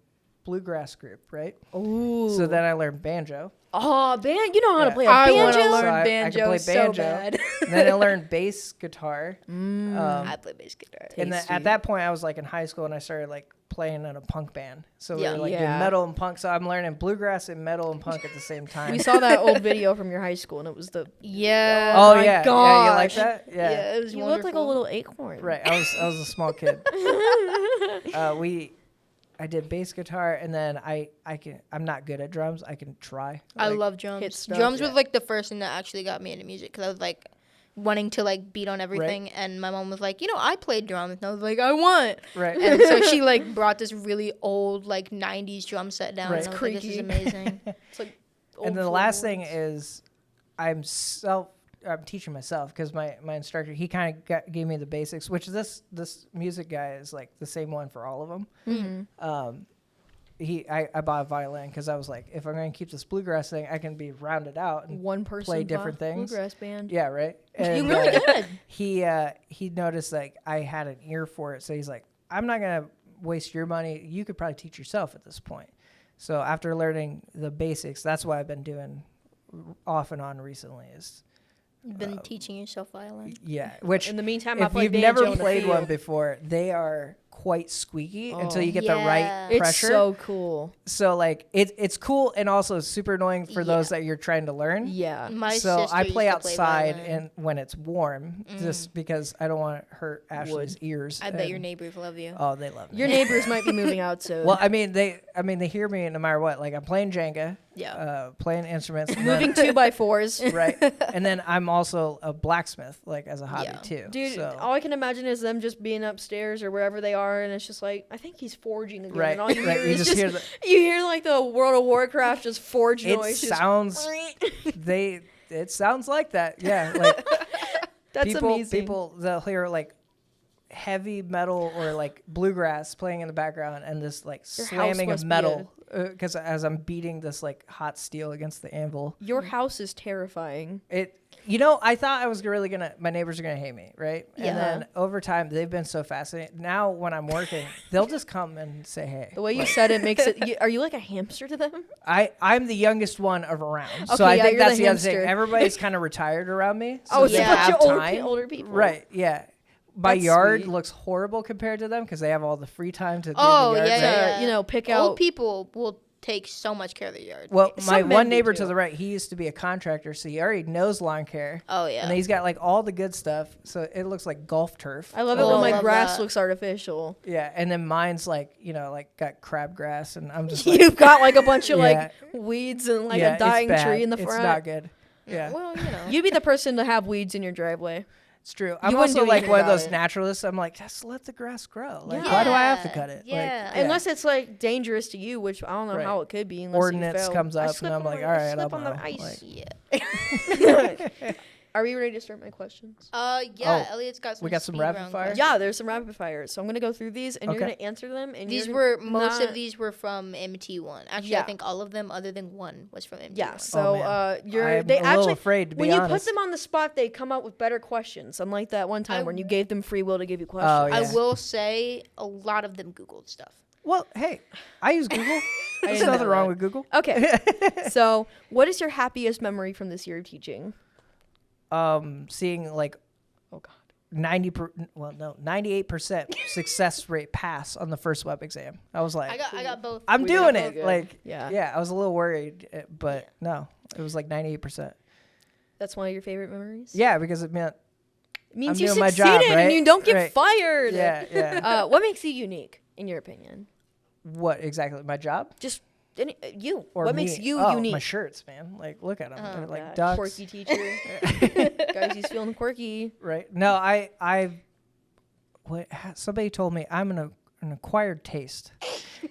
C: bluegrass group, right?
B: Ooh.
C: So then I learned banjo.
B: Oh, you know how to play a
A: I
B: banjo?
A: want to
C: So
A: learn
C: I could
A: banjo
C: play
A: so
C: banjo.
A: bad.
C: And then I learned bass guitar.
A: I play bass guitar.
C: And then
B: Tasty.
C: at that point I was like in high school, and I started like playing in a punk band. So we
A: Yeah.
C: were like doing metal and punk. So I'm learning bluegrass and metal and punk at the same time.
B: We saw that old video from your high school, and it was the
A: Yeah.
C: Oh
B: my
C: yeah, yeah, you like
B: gosh.
C: that?
A: Yeah, it was
B: you
A: wonderful.
B: look like a little acorn.
C: Right. I was a small kid. I did bass guitar, and then I'm not good at drums. I can try.
A: I
C: Like,
A: love
B: hit
A: drums.
B: stuff.
A: Drums
C: Yeah.
A: was like the first thing that actually got me into music because I was like wanting to like beat on everything, and my mom was like, I played drums, and I was like, I want.
C: Right.
A: And so she like brought this really old like '90s drum set down,
C: Right.
A: and I was like, this is
B: Creaky.
A: amazing.
B: It's like
C: And then the last thing is I'm teaching myself, because my instructor, he kind of gave me the basics, which this music guy is like the same one for all of them.
B: Mm-hmm.
C: I bought a violin because I was like, if I'm going to keep this bluegrass thing, I can be rounded out and
B: one person
C: play different things.
B: bluegrass band.
C: Yeah, right. And,
B: You really good.
C: he noticed like I had an ear for it, so he's like, I'm not gonna waste your money. You could probably teach yourself at this point. So after learning the basics, that's what I've been doing off and on recently. Is
A: You've been teaching yourself violin.
C: yeah, which
B: In the meantime, I
C: if
B: play
C: you've
B: banjo
C: never
B: in the
C: played one
B: field.
C: before, they are quite squeaky until
B: Oh.
C: you get the
A: Yeah.
C: right
B: It's
C: pressure.
B: so cool.
C: So like it's cool and also super annoying for those
A: Yeah.
C: that you're trying to learn.
B: Yeah.
A: My
C: So
A: sister
C: I
A: used
C: play
A: to
C: outside
A: violin.
C: and when it's warm, just because I don't want to hurt Ashley's
B: Wood.
C: ears.
A: I bet your
C: and-
A: neighbors love you.
C: Oh, they love me.
B: Your neighbors might be moving out soon.
C: Well, I mean they hear me no matter what. Like I'm playing Jenga,
A: Yeah.
C: playing instruments, and
B: moving
C: then,
B: 2x4s.
C: right, and then I'm also a blacksmith, like as a hobby
A: Yeah.
C: too.
B: Dude,
C: so,
B: all I can imagine is them just being upstairs or wherever they are, and it's just like, I think he's forging again.
C: right,
B: And all you
C: right.
B: hear
C: You
B: is
C: just hear the.
B: you hear like the World of Warcraft just forge
C: It
B: noise. just-
C: sounds. It sounds like that. Yeah, like
B: That's
C: people.
B: amazing.
C: People they'll hear like heavy metal or like bluegrass playing in the background, and this like
B: Your house
C: slamming
B: must
C: of
B: be
C: metal because as I'm beating this like hot steel against the anvil.
B: Your house is terrifying.
C: I thought I was really my neighbors are gonna hate me, right?
A: Yeah.
C: And then over time, they've been so fascinated. Now when I'm working, they'll just come and say, hey.
B: The way you said it makes it. Are you like a hamster to them?
C: I'm the youngest one of around. So
B: Okay,
C: I
B: yeah,
C: think
B: you're
C: that's
B: the
C: the other thing.
B: hamster.
C: Everybody's kind of retired around me. So
B: Oh,
C: they
B: it's
A: yeah.
B: a bunch
C: have
B: of older,
C: time.
B: older people.
C: Right, yeah. My
B: That's
C: yard
B: sweet.
C: looks horrible compared to them because they have all the free time to do
A: Oh,
C: the yard.
A: yeah,
C: right?
A: yeah.
B: To, you know, pick out.
A: Old people will take so much care of their yard.
C: Well, my
B: Some men
C: one
B: do
C: neighbor
B: too.
C: to the right, he used to be a contractor, so he already knows lawn care.
A: Oh yeah.
C: And he's got like all the good stuff, so it looks like golf turf.
B: I love
A: Oh,
B: it when
A: I
B: my
A: love
B: grass
A: that.
B: looks artificial.
C: Yeah, and then mine's like, like got crabgrass, and I'm just like,
B: You've got like a bunch of
C: Yeah.
B: like weeds and like
C: yeah,
B: a
C: it's
B: dying
C: bad.
B: tree in the
C: It's
B: front.
C: not good. Yeah,
A: Well,
B: You'd be the person to have weeds in your driveway.
C: it's true. I'm
B: wouldn't
C: also
B: do
C: like
B: anything
C: one of
B: about
C: those
B: it.
C: naturalists. I'm like, just let the grass grow. Like,
B: Yeah.
C: why do I have to cut it?
A: Yeah.
C: Like,
B: Unless it's like dangerous to you, which I don't know
C: Right.
B: how it could be. Unless
C: ordinance
B: you fail.
C: comes
B: I
C: up, and
B: slip
C: I'm
B: on
C: like,
B: the-
C: all right,
B: slip
C: I'll
B: on the
C: mow.
B: ice.
A: yeah.
B: Are we ready to start my questions?
A: Yeah.
C: Oh,
A: Elliot's got some.
C: we got some
A: speed
C: rapid
A: round
C: fire?
A: questions.
B: Yeah, there's some rapid fires, so I'm gonna go through these, and you're
C: Okay.
B: gonna answer them. And
A: These
B: you're
A: were most
B: not-
A: of these were from MT1. Actually,
B: Yeah.
A: I think all of them, other than one, was from MT1.
B: Yeah, so
C: man.
B: you're
C: I'm
B: they
C: a little
B: actually
C: afraid to be
B: when you
C: honest.
B: put them on the spot, they come out with better questions. Unlike that one time
A: I-
B: when you gave them free will to give you questions.
C: Oh, yeah.
A: I will say a lot of them Googled stuff.
C: Well, hey, I use Google. There's
B: didn't
C: nothing
B: know
C: wrong
B: that.
C: with Google.
B: Okay, so what is your happiest memory from this year of teaching?
C: Seeing like
B: Oh God.
C: 98% success rate pass on the first web exam. I was like,
A: I got both.
C: I'm
B: We
C: doing
B: got
C: it.
B: good.
C: Like,
B: Yeah.
C: I was a little worried, but no, it was like 98%.
B: That's one of your favorite memories.
C: Yeah, because it meant,
B: It means
C: I'm
B: you
C: doing my
B: succeeded
C: job,
B: and
C: right?
B: you don't get
C: Right.
B: fired.
C: yeah.
B: What makes you unique, in your opinion?
C: What exactly? My job?
B: Just you.
C: Or
B: What
C: me?
B: makes you
C: Oh,
B: unique?
C: my shirts, man. Like, look at them.
A: Oh,
C: They're like
B: That
C: ducks.
B: quirky teacher. Guys, he's feeling quirky.
C: Right. No, what somebody told me I'm an an acquired taste.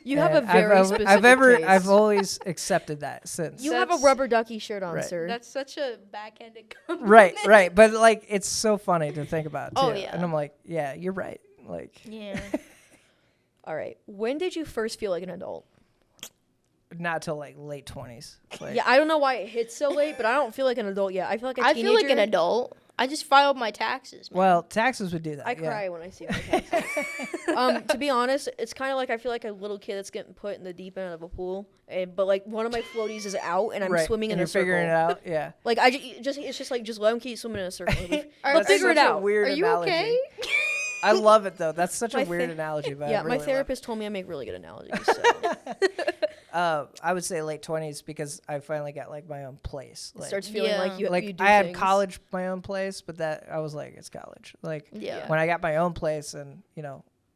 B: You have a
C: And
B: very specific taste.
C: I've always accepted that since.
B: You have a rubber ducky shirt on,
C: Right.
B: sir.
A: That's such a backhanded compliment.
C: Right. But like, it's so funny to think about too.
A: Oh, yeah.
C: And I'm like, yeah, you're right. Like,
A: Yeah.
B: All right. When did you first feel like an adult?
C: not till like late 20s. Like,
B: Yeah, I don't know why it hits so late, but I don't feel like an adult yet. I feel like a
A: I
B: teenager.
A: feel like an adult. I just filed my taxes. Man.
C: Well, taxes would do that.
B: I
C: yeah.
B: cry when I see my taxes. To be honest, it's kind of like I feel like a little kid that's getting put in the deep end of a pool, but like one of my floaties is out and I'm
C: Right.
B: swimming
C: and
B: in
C: you're
B: a circle.
C: figuring it out. Yeah.
B: Like it's just like just let him keep swimming in a circle.
A: Are-
B: They'll
C: That's
B: figure it
C: such a
B: out.
C: weird
A: Are you
C: analogy.
A: okay?
C: I love it though. That's such a
B: My
C: weird
B: ther-
C: analogy, but I
B: Yeah,
C: really
B: my
C: love it.
B: therapist told me I make really good analogies. So
C: I would say late 20s because I finally got like my own place.
B: it
C: Like,
B: starts feeling
A: Yeah.
B: like you
C: like
B: do
C: I had
B: things.
C: college, my own place, but that I was like, it's college. Like
A: Yeah.
C: when I got my own place and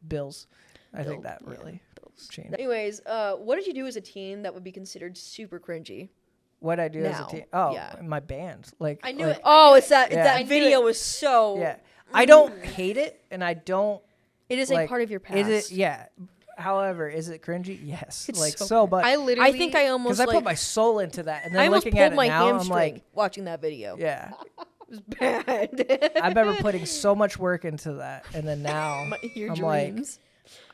C: bills, I think
B: Bill,
C: that
B: yeah,
C: really
B: bills.
C: changed.
B: Anyways, what did you do as a teen that would be considered super cringy?
C: What I do as
B: Now,
C: a teen? Oh,
B: yeah.
C: my band. Like
A: I knew
C: like,
A: it.
B: Oh, it's that
C: Yeah. I
B: that
A: knew
B: video
A: it.
B: was so.
C: Yeah, I don't hate it, and I don't.
B: It is
C: like,
B: a part of your past.
C: Is it? Yeah. However, is it cringy? Yes.
B: It's
C: like
B: so
C: so much.
A: I literally.
B: I think I almost
C: Because I
B: like
C: put my soul into that, and then
B: I almost
C: looking at
B: pulled
C: it
B: my
C: now, I'm
B: hamstring
C: like,
B: watching that video.
C: yeah.
B: It was bad.
C: I remember putting so much work into that, and then now,
B: Your
C: I'm
B: dreams.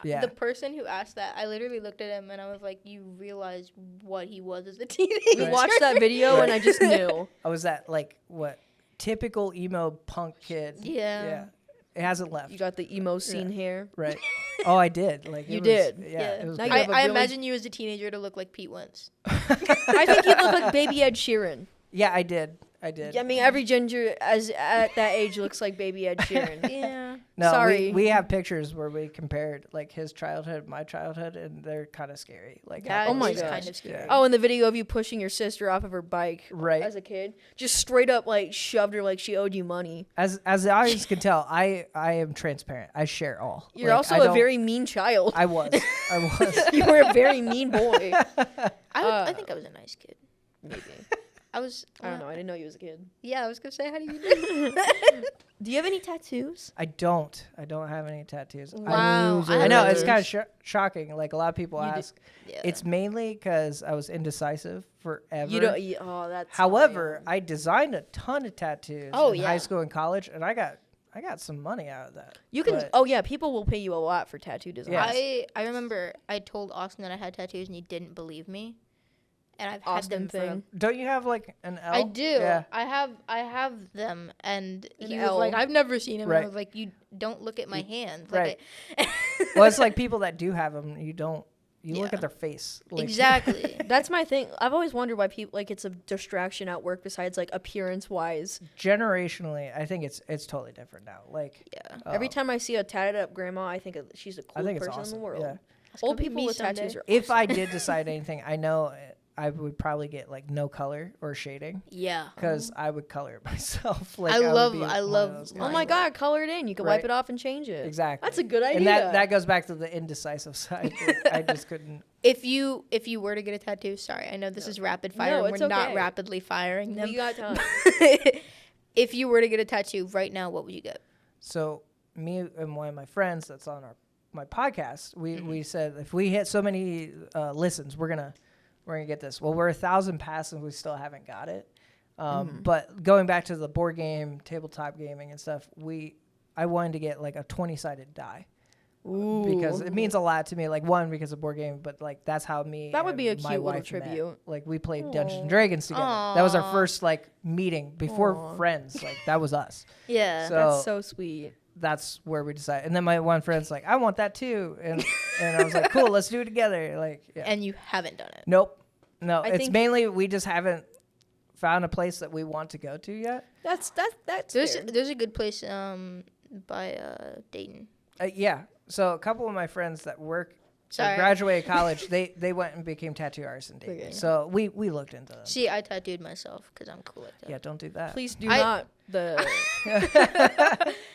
C: yeah.
A: The person who asked that, I literally looked at him and I was like, "You realize what he was as a teenager."
B: We
C: Right.
B: watched that video and I just knew.
C: I was that like what typical emo punk kid.
A: Yeah.
C: Yeah. It hasn't left.
B: You got the emo scene hair.
C: Right. Oh, I did. Like
B: You
C: it was-
B: did.
C: Yeah. It was
B: Now you
C: great.
B: have a
A: I
B: really-
A: imagine you as a teenager to look like Pete Wentz.
B: I think you look like baby Ed Sheeran.
C: Yeah, I did. I did.
B: I mean, every ginger at that age looks like baby Ed Sheeran.
A: Yeah.
C: No,
B: sorry.
C: we have pictures where we compared like his childhood, my childhood, and they're kind of scary. Like how
A: That
B: Oh my
A: is
B: gosh.
A: kind of scary.
C: Yeah.
B: Oh, and the video of you pushing your sister off of her bike
C: Right.
B: as a kid, just straight up like shoved her like she owed you money.
C: As the audience can tell, I am transparent. I share all.
B: You're
C: Like,
B: also
C: I
B: a
C: don't-
B: very mean child.
C: I was.
B: You were a very mean boy.
A: I think I was a nice kid.
B: Maybe.
A: I was.
B: I don't know. I didn't know you was a kid.
A: Yeah, I was gonna say, how do you do?
B: Do you have any tattoos?
C: I don't have any tattoos.
A: Wow,
C: I know it's
B: Losers.
C: kind of shocking. Like a lot of people
B: You do-
C: ask.
A: Yeah.
C: It's mainly because I was indecisive forever.
B: You don't. Oh, that's.
C: However, I designed a ton of tattoos
A: Oh,
C: in
A: yeah.
C: high school and college, and I got some money out of that.
B: you can.
C: but-
B: Oh yeah, people will pay you a lot for tattoo design.
C: Yeah.
A: I remember I told Austin that I had tattoos and he didn't believe me, and I've
B: Austin
A: had them for.
B: thing.
C: Don't you have like an L?
A: I do.
C: Yeah.
A: I have them, and
B: An
A: he
B: L.
A: was like, "I've never seen him." And
C: Right.
A: I was like, "You don't look at my hands."
C: Right.
A: Like,
C: Well, it's like people that do have them. You don't. You look
A: Yeah.
C: at their face. Like,
A: exactly.
B: That's my thing. I've always wondered why people like it's a distraction at work besides like appearance wise.
C: Generationally, I think it's totally different now. Like
A: Yeah.
B: Every time I see a tatted up grandma, I think she's the
C: I
B: coolest
C: think it's
B: person
C: awesome.
B: in the world.
C: Yeah.
B: Old
A: gonna be
B: people
A: me
B: with tattoos
A: someday.
B: are
C: If
B: awesome.
C: I did decide anything, I know I would probably get like no color or shading
A: Yeah.
C: because I would color it myself. Like
A: I
C: would
A: love-
C: be
A: I
C: one of
A: love
C: those
B: Oh
C: guys.
B: my god, color it in. You can wipe
C: Right.
B: it off and change it.
C: Exactly.
B: That's a good idea.
C: And that goes back to the indecisive side. Like, I just couldn't.
A: If you were to get a tattoo, sorry, I know this is rapid fire.
B: No,
A: and
B: it's
A: we're not
B: okay.
A: rapidly firing them.
B: We got time.
A: If you were to get a tattoo right now, what would you get?
C: So me and one of my friends that's on my podcast, we
B: Mm-hmm.
C: we said if we hit so many listens, we're gonna get this. Well, we're 1,000 past and we still haven't got it.
B: Mm-hmm.
C: But going back to the board game, tabletop gaming and stuff, I wanted to get like a 20-sided die because it means a lot to me. Like one, because of board game, but like that's how me.
B: That would
C: and
B: be a
C: my
B: cute little
C: wife met.
B: tribute.
C: Like we played Dungeons and Dragons together. That was our first like meeting before
B: Aw.
C: friends. Like that was us.
A: Yeah.
C: So
B: That's so sweet.
C: that's where we decided. And then my one friend's like, I want that too. And I was like, cool, let's do it together. Like, yeah.
A: And you haven't done it.
C: Nope. No,
B: I
C: it's
B: think-
C: mainly we just haven't found a place that we want to go to yet.
B: That's
A: There's
B: fair.
A: there's a good place by Dayton.
C: Yeah. So a couple of my friends that work or
A: Sorry.
C: graduated college, they went and became tattoo artists in Dayton.
B: Okay.
C: So we looked into them.
A: See, I tattooed myself because I'm cool like that.
C: Yeah, don't do that.
B: Please do
A: I-
B: not.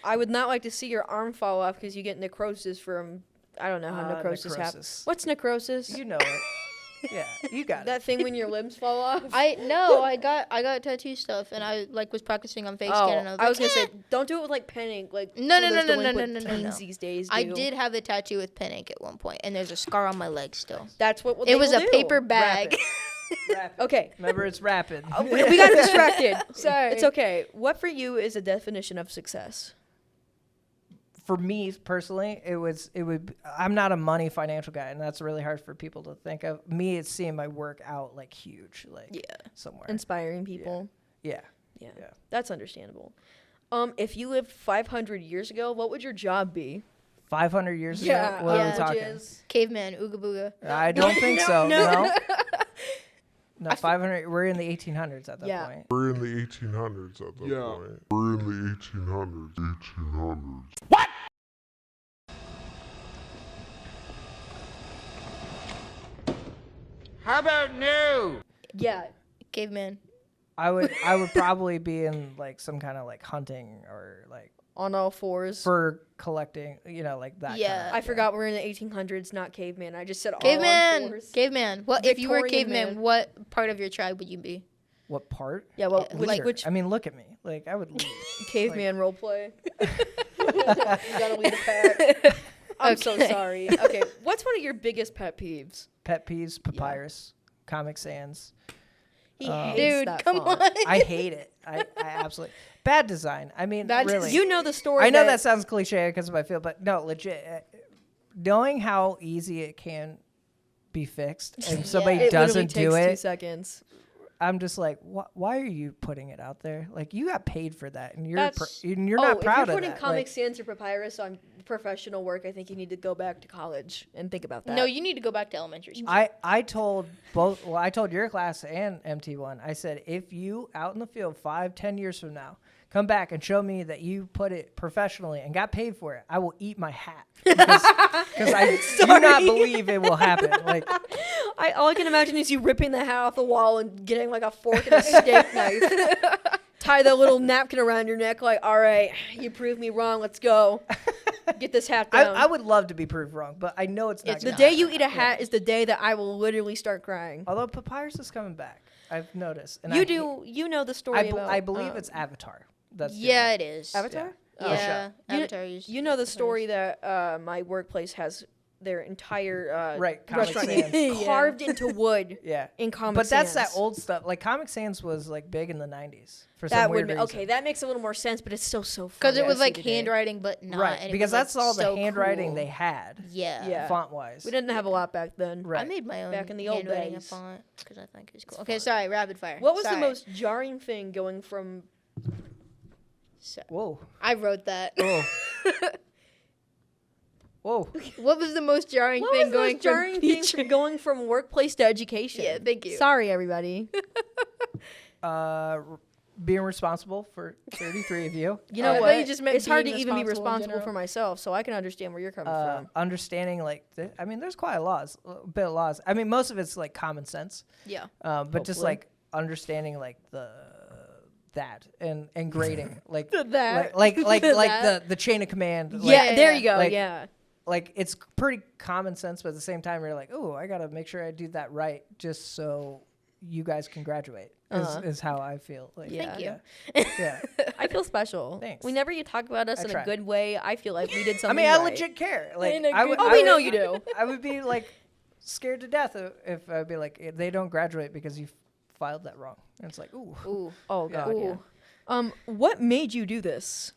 B: I would not like to see your arm fall off because you get necrosis from. I don't know how necrosis happens.
C: necrosis.
B: What's necrosis?
C: You know it. Yeah, you got it.
B: That thing when your limbs fall off.
A: I got tattoo stuff, and I like was practicing on face scan, and
B: I was gonna
A: "Eh."
B: say, don't do it with like pen ink. Like
A: No,
B: some
A: no,
B: of
A: no,
B: those
A: no, no,
B: delinquent
A: no, no, no,
B: teens
A: no.
B: these days
A: I
B: do.
A: did have the tattoo with pen ink at one point, and there's a scar on my leg still.
B: That's what
A: It was
B: they
A: a
B: will do.
A: paper bag.
C: Rapid.
B: Okay.
C: Remember, it's rapid.
B: We got distracted.
A: Sorry.
B: It's okay. What for you is a definition of success?
C: For me personally, I'm not a money financial guy, and that's really hard for people to think of. Me, it's seeing my work out like huge, like somewhere.
B: Inspiring people.
C: Yeah.
B: Yeah. That's understandable. If you lived 500 years ago, what would your job be?
C: 500 years ago? What are we talking?
A: Caveman, ooga booga.
C: I don't think so. No. No, 500. We're in the 1800s at that point.
D: We're in the 1800s at that point. We're in the 1800s. 1800s.
E: How about new?
B: Yeah.
A: Caveman.
C: I would probably be in like some kind of like hunting or like
B: On all fours.
C: fur collecting, like that.
A: Yeah.
C: Kind
B: I forgot we're in the 1800s, not caveman. I just said all on
A: Caveman.
B: fours.
A: Caveman. What if you were a
B: Victorian
A: caveman?
B: man.
A: What part of your tribe would you be?
C: What part?
B: Yeah, well,
C: Leader.
B: which
C: I mean, look at me. Like I would lead.
B: caveman role play? You gotta lead a pack. I'm so
A: Okay.
B: sorry. Okay, what's one of your biggest pet peeves?
C: Pet peeves, papyrus, Comic Sans.
B: He hates
A: Dude,
B: that
A: come
B: font.
A: on.
C: I hate it. I absolutely bad design. I mean, really.
B: You know the story.
C: I know that sounds cliche because of my field, but no, legit. Knowing how easy it can be fixed and somebody
B: it
C: doesn't
B: literally
C: do
B: takes 2
C: it,
B: seconds.
C: I'm just like, why are you putting it out there? Like, you got paid for that, and you're
B: That's-
C: you're not proud
B: if you're
C: of
B: putting
C: that.
B: Comic
C: Like,
B: Sans or Papyrus on professional work, I think you need to go back to college and think about that.
A: No, you need to go back to elementary school.
C: I told both. Well, I told your class and MT1. I said, if you out in the field 5-10 years from now come back and show me that you put it professionally and got paid for it, I will eat my hat because I do not believe it will happen. Like,
B: all I can imagine is you ripping the hat off the wall and getting like a fork and a steak knife. Tie the little napkin around your neck, like, all right, you proved me wrong. Let's go. Get this hat down.
C: I would love to be proved wrong, but I know it's not.
B: the
C: gonna
B: day
C: happen.
B: you eat a hat is the day that I will literally start crying.
C: Although Papyrus is coming back, I've noticed. And
B: You know the story about.
C: I believe it's Avatar. That's
A: yeah, it is.
B: Avatar.
A: Yeah,
C: Oh,
A: Avatar.
B: You know the story that my workplace has their entire
C: Right, Comic
B: restaurant
C: Sans.
B: carved into wood.
C: Yeah.
B: In Comic
C: But that's that
B: Sans.
C: old stuff. Like Comic Sans was like big in the 90s for some
B: That
C: weird
B: would
C: reason.
B: okay. That makes a little more sense, but it's still so fun.
A: Because it was
B: to
A: like
B: see today.
A: handwriting, but not.
C: Right,
A: and it
C: because
A: was, like,
C: that's all the
A: so
C: handwriting
A: cool.
C: they had,
A: Yeah.
B: Yeah.
C: font-wise.
B: We didn't have a lot back then.
C: Right.
A: I made my own
B: Back in the old
A: handwriting
B: days.
A: font because I think it's cool. Okay, sorry, rapid fire.
B: What was
A: Sorry.
B: the most jarring thing going from?
C: Whoa.
A: I wrote that.
C: Whoa. Whoa.
A: What was the most jarring
B: What
A: thing
B: was the
A: going
B: most jarring
A: from
B: thing
A: teacher?
B: from going from workplace to education?
A: Yeah, thank you.
B: Sorry, everybody.
C: Being responsible for 33 of you.
B: You know
A: I
B: what?
A: thought you just meant
B: It's hard to
A: being
B: even be
A: responsible in
B: responsible for
A: general.
B: myself, so I can understand where you're coming from.
C: Understanding, like, I mean, there's quite a bit of laws. I mean, most of it's like common sense.
A: Yeah.
C: But just
B: Hopefully.
C: like understanding like that and grading like
B: That.
C: like
A: That.
C: the chain of command. Like,
B: Yeah, there you go.
C: like-
B: yeah.
C: like it's pretty common sense, but at the same time you're like, oh, I gotta make sure I do that right just so you guys can graduate. Is how I feel. Like,
B: Yeah.
A: Thank you.
C: Yeah.
B: I feel special.
C: Thanks.
B: Whenever you talk about us
C: I
B: in
C: try.
B: a good way, I feel like we did
C: I
B: something
C: mean, I
B: right.
C: legit care. Like,
A: In a
C: I would,
A: good
B: Oh,
C: I
B: we
C: would-
B: know you do.
C: I would be like scared to death if I'd be like, they don't graduate because you filed that wrong. And it's like, ooh,
A: Ooh.
B: Oh
C: Yeah.
B: god.
A: Ooh.
B: Yeah. What made you do this?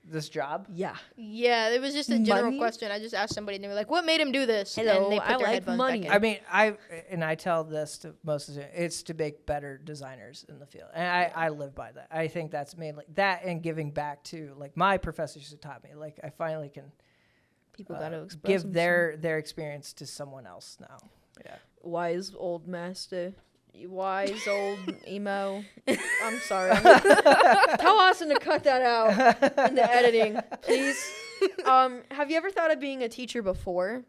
C: this job.
B: Yeah.
A: Yeah, it was just a general
B: Money?
A: question. I just asked somebody, and they were like, "What made him do this?"
B: Hello,
A: and they put
B: I
A: their
B: like
A: headphones
B: money.
A: back
C: I
A: in.
C: mean, I tell this to most of the it's to make better designers in the field, and I live by that. I think that's mainly that and giving back to like my professors who taught me. Like I finally can
B: People got to express
C: give
B: themselves.
C: their experience to someone else now. Yeah.
B: Wise old master. Wise old emo. I'm sorry. Tell Austin to cut that out in the editing, please. Have you ever thought of being a teacher before?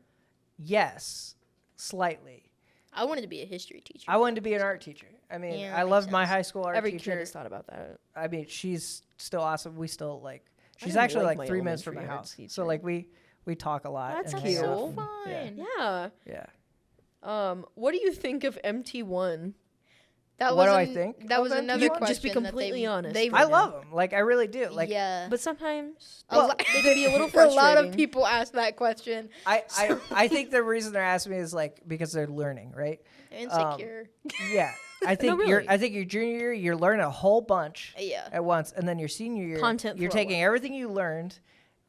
C: Yes, slightly.
A: I wanted to be a history teacher.
C: I wanted to be an art teacher. I mean,
A: Yeah,
C: I
A: that makes
C: loved my
A: sense.
C: high school art
B: Every kid
C: teacher.
B: has thought about that.
C: I mean, she's still awesome. We still like. She's
B: didn't
C: actually
B: like
C: like
B: my
C: 3 minutes from my
B: elementary
C: house.
B: arts
C: So
B: teacher.
C: like we talk a lot.
B: That's
C: and hang
B: cute.
C: out
A: so
C: and-
A: fun.
B: Yeah.
C: Yeah.
B: What do you think of MT1?
C: What do I think
A: That
C: of
A: was
C: MT1?
A: another
B: You
A: question.
B: can just be
A: that
B: completely
A: they,
B: honest.
A: They
C: I love them. Like, I really do. Like,
A: yeah.
B: But sometimes
A: A lo-
B: they can be a little
A: a
B: frustrating.
A: lot of people ask that question.
C: I think the reason they're asking me is like because they're learning, right?
A: Insecure.
C: Yeah. I think
B: really.
C: your junior year you're learning a whole bunch
A: Yeah.
C: at once, and then your senior year
B: Content
C: you're
B: throwaway.
C: taking everything you learned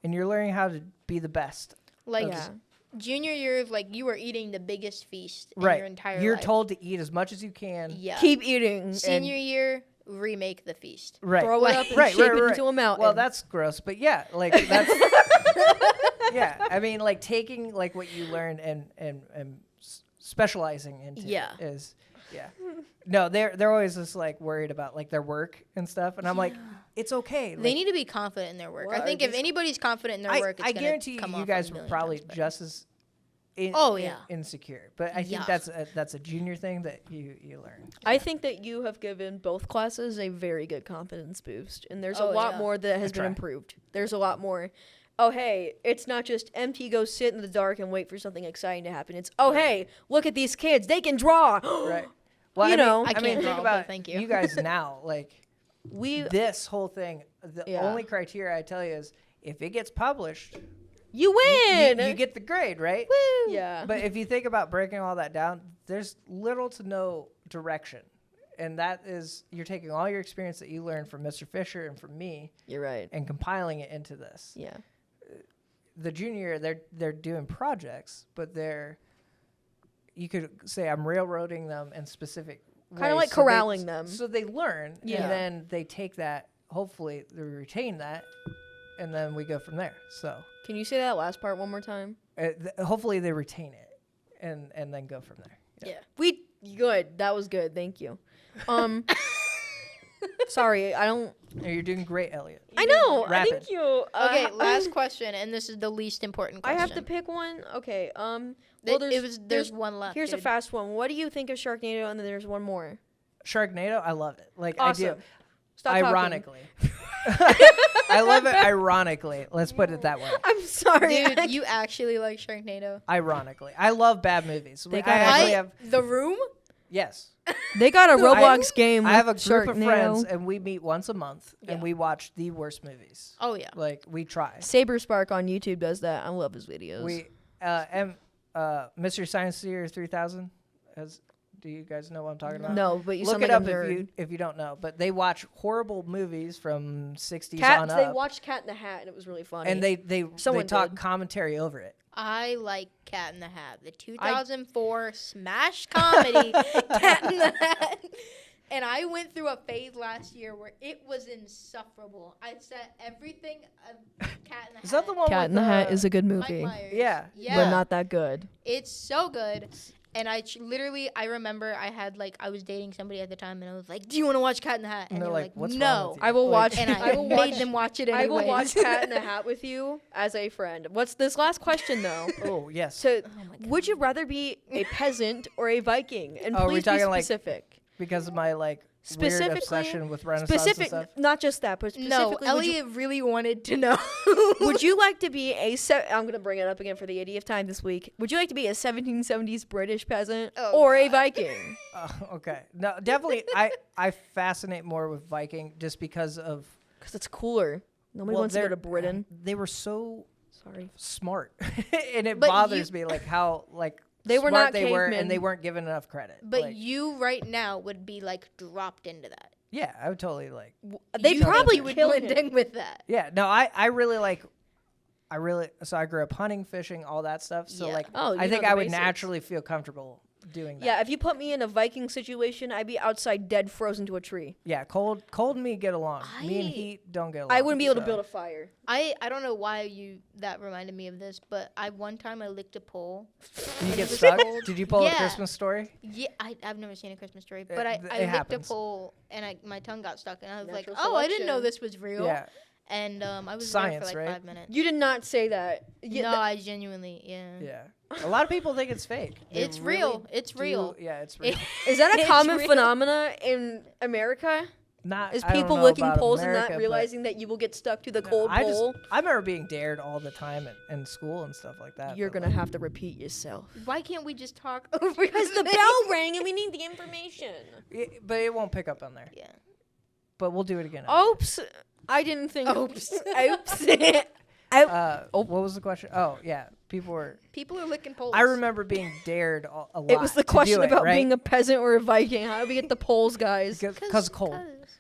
C: and you're learning how to be the best.
A: Like
B: Yeah.
A: junior year, like you were eating the biggest feast in
C: Right.
A: your entire
C: You're
A: life.
C: told to eat as much as you can.
A: Yeah.
B: Keep eating.
A: Senior year, remake the feast.
C: Right.
B: Throw it up and
C: right,
B: shape
C: right,
B: it
C: right.
B: into a mountain.
C: Well, that's gross, but yeah, like that's yeah. I mean, like taking like what you learned and specializing into
A: Yeah.
C: is yeah. No, they're always just like worried about like their work and stuff, and I'm like, it's okay.
A: They
C: Like,
A: need to be confident in their work.
B: What
A: I
B: are
A: think if
B: these-
A: anybody's confident in their work, it's
C: I
A: gonna
C: guarantee
A: come
C: you
A: off
C: guys
A: a
C: were
A: million
C: probably
A: times better.
C: just as insecure, but I think
A: Yeah.
C: that's a junior thing that you learn.
B: I think that you have given both classes a very good confidence boost, and there's a
A: Oh,
B: lot
A: yeah.
B: more that has been
C: try.
B: improved. There's a lot more. Oh, hey, it's not just MT go sit in the dark and wait for something exciting to happen. It's, oh, hey, look at these kids. They can draw.
C: Right. Well,
B: You
C: I mean,
B: know.
A: I can't
C: think
A: draw, but
C: about
A: thank you.
C: guys now. Like
B: We,
C: this whole thing, the
B: Yeah.
C: only criteria I tell you is if it gets published,
B: you win.
C: you get the grade, right?
B: Woo. Yeah.
C: But if you think about breaking all that down, there's little to no direction. And that is, you're taking all your experience that you learned from Mr. Fisher and from me
B: You're right.
C: and compiling it into this.
B: Yeah.
C: The junior, they're doing projects, but you could say I'm railroading them in specific
B: Kind of
C: ways
B: like corralling them.
C: So they learn,
B: Yeah.
C: and then they take that, hopefully they retain that, and then we go from there. So
B: Can you say that last part one more time?
C: hopefully they retain it, and then go from there.
A: Yeah.
B: Good. That was good. Thank you. Sorry, I don't.
C: And you're doing great, Elliot.
B: I know.
C: Rapid.
B: Thank you.
A: Okay, last question, and this is the least important
B: I
A: question.
B: have to pick one. Okay.
A: Well,
B: Well,
A: there's one left.
B: Here's a
A: dude.
B: fast one. What do you think of Sharknado? And then there's one more.
C: Sharknado, I love it. Like
B: Awesome.
C: I do.
B: Stop talking.
C: Ironically. I love it ironically. Let's put it that way.
B: I'm sorry.
A: Dude, you actually like Sharknado?
C: Ironically. I love bad movies.
B: They
C: I
B: got-
C: actually have
A: The Room?
C: yes.
B: They got a Roblox game.
C: I have a
B: with
C: group of
B: Sharknado.
C: friends and we meet once a month
A: Yeah.
C: and we watch the worst movies.
A: Oh yeah.
C: Like we try.
B: Saber Spark on YouTube does that. I love his videos.
C: We Mystery Science Theater 3000 do you guys know what I'm talking about?
B: No, but you
C: Look
B: sound
C: it
B: like
C: up
B: a nerd.
C: if you don't know. But they watch horrible movies from 60s on
B: They
C: up.
B: watched Cat in the Hat and it was really funny.
C: And they
B: Someone
C: talk
B: did.
C: commentary over it.
A: I like Cat in the Hat, the 2004 smash comedy Cat in the Hat. And I went through a phase last year where it was insufferable. I said everything of Cat in the Hat.
C: Is that the one
B: Cat
C: with
B: in the Hat is a good
A: Mike
B: movie,
A: Myers.
C: Yeah.
A: Yeah.
B: but not that good.
A: It's so good. And I literally, I remember I was dating somebody at the time, and I was like, "Do you want to watch Cat in the Hat?" And
C: they're
A: they were
C: like, "What's wrong
A: "No."
C: with you?"
B: I will
C: Like-
B: watch.
A: And I
B: will
A: made
B: watch
A: them watch it
B: I
A: anyways.
B: will watch Cat in the Hat with you as a friend. What's this last question though?
C: Oh, yes.
B: So,
A: Oh my God.
B: would you rather be a peasant or a Viking? And
C: Oh, are we
B: please be
C: talking, like,
B: specific.
C: Because of my like
B: Specifically-
C: weird obsession with Renaissance
B: Specific,
C: and stuff.
B: not just that, but
A: No,
B: specifically,
A: Elliot really wanted to know.
B: would you like to be I'm gonna bring it up again for the 80th time this week. Would you like to be a 1770s British peasant
A: Oh,
B: or a
A: God.
B: Viking?
C: Okay. No, definitely. I fascinate more with Viking just because of
B: Because it's cooler. Nobody wants to go
C: they're-
B: to Britain.
C: They were so
B: Sorry.
C: smart, and it
A: But
C: bothers
A: you-
C: me like how like
B: They were
C: smart
B: not
C: they were,
B: cavemen.
C: and they weren't given enough credit.
A: But
C: Like,
A: you right now would be like dropped into that.
C: yeah, I would totally like.
B: They
A: You think
B: probably
A: you would
B: kill
A: blend
B: him.
A: in with that.
C: Yeah, no, I really like. So I grew up hunting, fishing, all that stuff. So
A: Yeah.
C: like,
B: Oh, you
C: I think
B: know the
C: I would
B: basics.
C: naturally feel comfortable doing that.
B: Yeah, if you put me in a Viking situation, I'd be outside dead, frozen to a tree.
C: Yeah, cold and me get along. Me and
A: I-
C: heat don't get along.
B: I wouldn't be able to
C: so-
B: build a fire.
A: I don't know why that reminded me of this, but one time I licked a pole.
C: Did you get
A: It was
C: stuck?
A: cold.
C: Did you pull a
A: Yeah.
C: Christmas story?
A: Yeah, I've never seen A Christmas Story, but I
C: it
A: licked a
C: happens.
A: pole and my tongue got stuck, and I was
B: Natural
A: like, oh, I didn't know
B: selection.
A: this was real.
C: Yeah.
A: And I was
C: Science,
A: there for like
C: right?
A: 5 minutes.
B: You did not say that.
A: No, I genuinely, yeah.
C: Yeah. A lot of people think it's fake. They
A: It's
C: really
A: real. It's
C: do-
A: real.
C: Yeah, it's real.
B: Is that a
A: It's
B: common
A: real.
B: phenomena in America?
C: Not
B: Is
C: I don't
B: people
C: know
B: licking
C: about
B: poles
C: America,
B: and not
C: but
B: realizing that you will get stuck to the cold
C: I
B: pole?
C: I remember being dared all the time in school and stuff like that.
B: You're
C: but,
B: gonna have to repeat yourself.
A: Why can't we just talk over?
B: Because the bell rang and we need the information.
C: but it won't pick up on there.
A: Yeah.
C: But we'll do it again.
B: Oops. I didn't think.
A: Oops.
B: Oops.
C: What was the question? Oh yeah, people were.
A: People are licking poles.
C: I remember being dared a lot.
B: It was the
C: to do
B: question
C: it,
B: about
C: right?
B: being a peasant or a Viking. How do we get the poles, guys?
C: Because cold.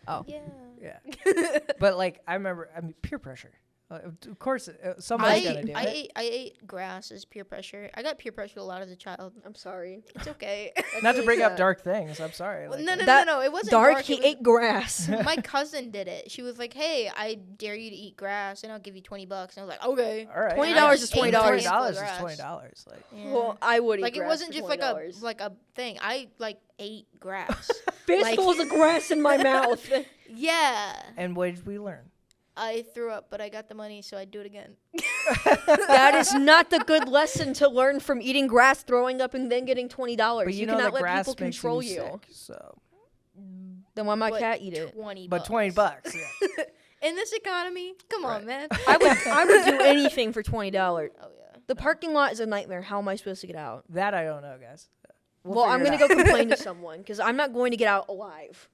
B: Oh.
A: Yeah.
C: Yeah. But like I remember, peer pressure. Of course, somebody's gonna do it.
A: I ate grass as peer pressure. I got peer pressure a lot as a child.
B: I'm sorry.
A: It's okay.
C: Not to
B: really
C: bring up
B: sad.
C: dark things. I'm sorry.
A: Well,
C: like,
A: no. It wasn't
B: Dark,
A: dark.
B: he
A: It was-
B: ate grass.
A: My cousin did it. She was like, "Hey, I dare you to eat grass, and I'll give you $20." And I was like, "Okay."
C: all right.
B: $20 is
A: ate
B: $20.
C: $20
A: handful of
C: is
A: grass.
C: $20. Like
A: Yeah.
B: Well, I would eat
A: like it
B: grass
A: wasn't
B: for
A: just
B: $20.
A: like a thing. I like ate grass.
B: Fistfuls of grass in my mouth.
A: Yeah.
C: and what did we learn?
A: I threw up, but I got the money, so I'd do it again.
B: That is not the good lesson to learn from eating grass, throwing up, and then getting $20.
C: But you know
B: cannot
C: that
B: let
C: grass
B: people
C: makes
B: control
C: you
B: you.
C: sick, so.
B: Then why my
A: But
B: cat eat it?
A: $20.
C: But $20. Yeah.
A: In this economy, come on, man.
B: I would do anything for $20.
A: Oh yeah.
B: The parking lot is a nightmare. How am I supposed to get out?
C: That I don't know, guys.
B: Well, I'm
C: figure
B: gonna
C: it
B: go
C: out.
B: complain to someone because I'm not going to get out alive.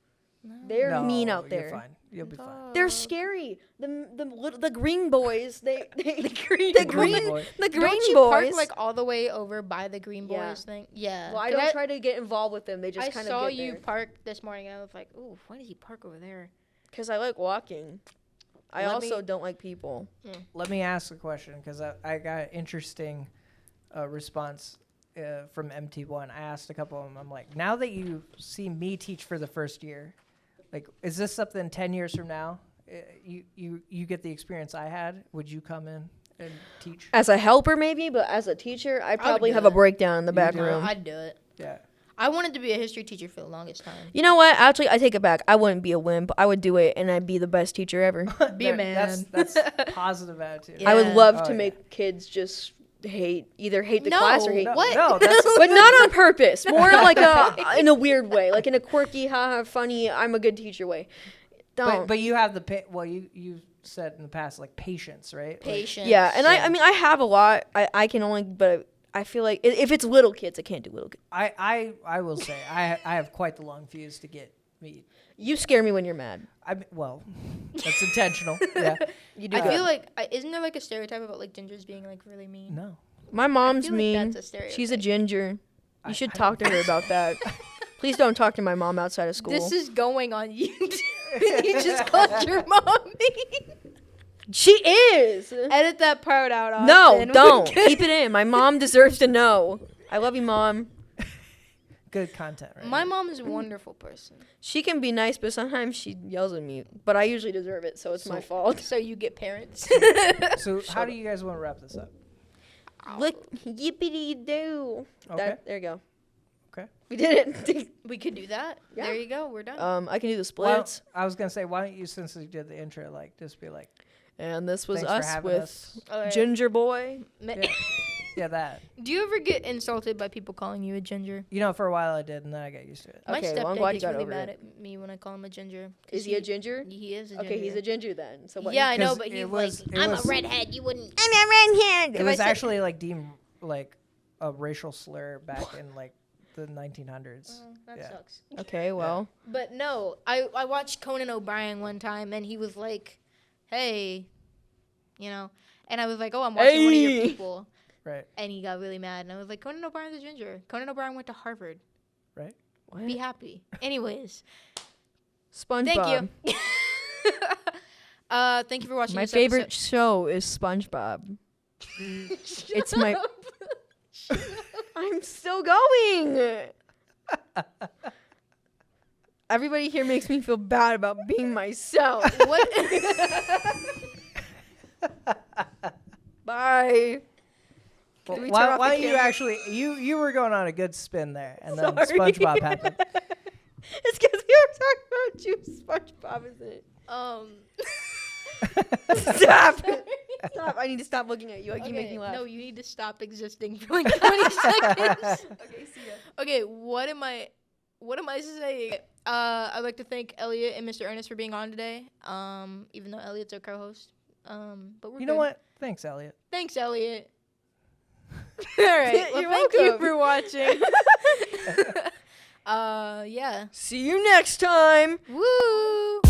B: They're
C: No,
B: mean out
C: You're
B: there.
C: fine. You'll be fine.
B: They're scary. The green boys. They the green
C: boy.
B: the green
A: Don't you
B: boys.
A: park like all the way over by the Green Boys
B: Yeah.
A: thing? Yeah.
B: well, I
A: 'Cause
B: don't try to get involved with them. They just
A: I
B: kind
A: saw
B: of get
A: you
B: there.
A: park this morning. And I was like, "Ooh, why does he park over there?"
B: Because I like walking. I
C: Let
B: also
C: me-
B: don't like people.
C: Let me ask a question because I got an interesting response from MT1. I asked a couple of them. I'm like, now that you see me teach for the first year, like, is this something 10 years from now? You get the experience I had. Would you come in and teach?
B: As a helper, maybe, but as a teacher, I probably
A: do
B: have a
A: it.
B: breakdown in the back
C: do it?
B: room.
A: I'd do it.
C: Yeah.
A: I wanted to be a history teacher for the longest time.
B: You know what? Actually, I take it back. I wouldn't be a wimp. I would do it, and I'd be the best teacher ever.
A: Be a man.
C: That's positive attitude.
B: I would
A: Yeah.
B: love
C: Oh,
B: to
C: yeah.
B: make kids just either hate the
A: No,
B: class or hate
C: No,
A: What?
C: no, that's
B: but not on purpose. More like in a weird way, like in a quirky, haha, funny, I'm a good teacher way. Don't.
C: but you have the well, you said in the past like patience, right? Like,
A: Patience.
B: yeah, and I mean, I have a lot. I can only, but I feel like if it's little kids, I can't do little kids.
C: I will say I have quite the long fuse to get meat.
B: You scare me when you're mad.
C: Well, that's intentional. Yeah.
B: You do.
A: I
B: that.
A: feel like isn't there like a stereotype about like gingers being like really mean?
C: No.
B: My mom's
A: feel like
B: mean.
A: that's a stereotype.
B: She's a ginger. You should
C: I
B: talk to her about that. Please don't talk to my mom outside of school.
A: This is going on YouTube. You just called your mom mean.
B: She is.
A: Edit that part out.
B: No,
A: Austin.
B: don't. Keep it in. My mom deserves to know. I love you, Mom.
C: Good content, right?
A: My mom is a wonderful person.
B: She can be nice, but sometimes she yells at me. But I usually deserve it, so it's my fault.
A: So you get parents.
C: So how do you guys want to wrap this up?
B: Look, yippity doo.
C: Okay.
B: There you go.
C: Okay.
B: We did it.
A: We could do that.
B: Yeah.
A: There you go. We're done.
B: I can do the
C: Well,
B: splits.
C: I was gonna say, why don't you, since you did the intro, like just be like,
B: And this was
C: thanks for
B: us
C: having
B: with
C: us.
A: Alright.
B: Ginger Boy.
A: Ma-
C: Yeah, that.
A: Do you ever get insulted by people calling you a ginger?
C: You know, for a while I did, and then I got used to it.
A: My
B: Okay, well, I'm
A: stepdad
B: glad you
A: gets
B: got
A: really
B: over
A: mad
B: it.
A: at me when I call him a ginger. 'cause
B: Is he a ginger?
A: He is a ginger.
B: Okay, he's a ginger then. So what?
A: Yeah, I know,
C: 'Cause
A: but
C: it
A: he's
C: was-
A: like,
C: it
A: I'm
C: was-
A: a redhead. You wouldn't.
B: I'm a redhead.
C: It
A: If I
C: was
A: said-
C: actually like deemed like a racial slur back in like the 1900s.
A: That
C: Yeah.
A: sucks.
B: Okay, well.
A: But no, I watched Conan O'Brien one time, and he was like, "Hey," you know, and I was like, "Oh, I'm watching one of your
B: Hey.
A: people,"
C: Right.
A: and he got really mad, and I was like, "Conan O'Brien's a ginger. Conan O'Brien went to Harvard.
C: Right.
B: What?
A: Be happy." Anyways,
B: SpongeBob.
A: thank you. Thank you for watching.
B: My
A: this
B: favorite
A: episode.
B: show is SpongeBob. It's my. I'm still going. Everybody here makes me feel bad about being myself.
A: What?
B: Bye.
C: Well,
B: we turn
C: why
B: off
C: why
B: the
C: don't you
B: camera?
C: actually you were going on a good spin there, and then
B: Sorry.
C: SpongeBob happened.
B: It's because we were talking about you, SpongeBob, isn't it? Stop. Stop. I need to stop looking at you. I keep making you laugh.
A: No, you need to stop existing for like 20 seconds. Okay, see ya. Okay, what am I saying? I'd like to thank Elliot and Mr. Ernest for being on today. Even though Elliot's our co-host. But we're
C: You know
A: good.
C: what? Thanks, Elliot.
A: Thanks, Elliot. All right. Well,
B: You're
A: thank you
B: welcome.
A: for watching. Yeah.
B: See you next time.
A: Woo!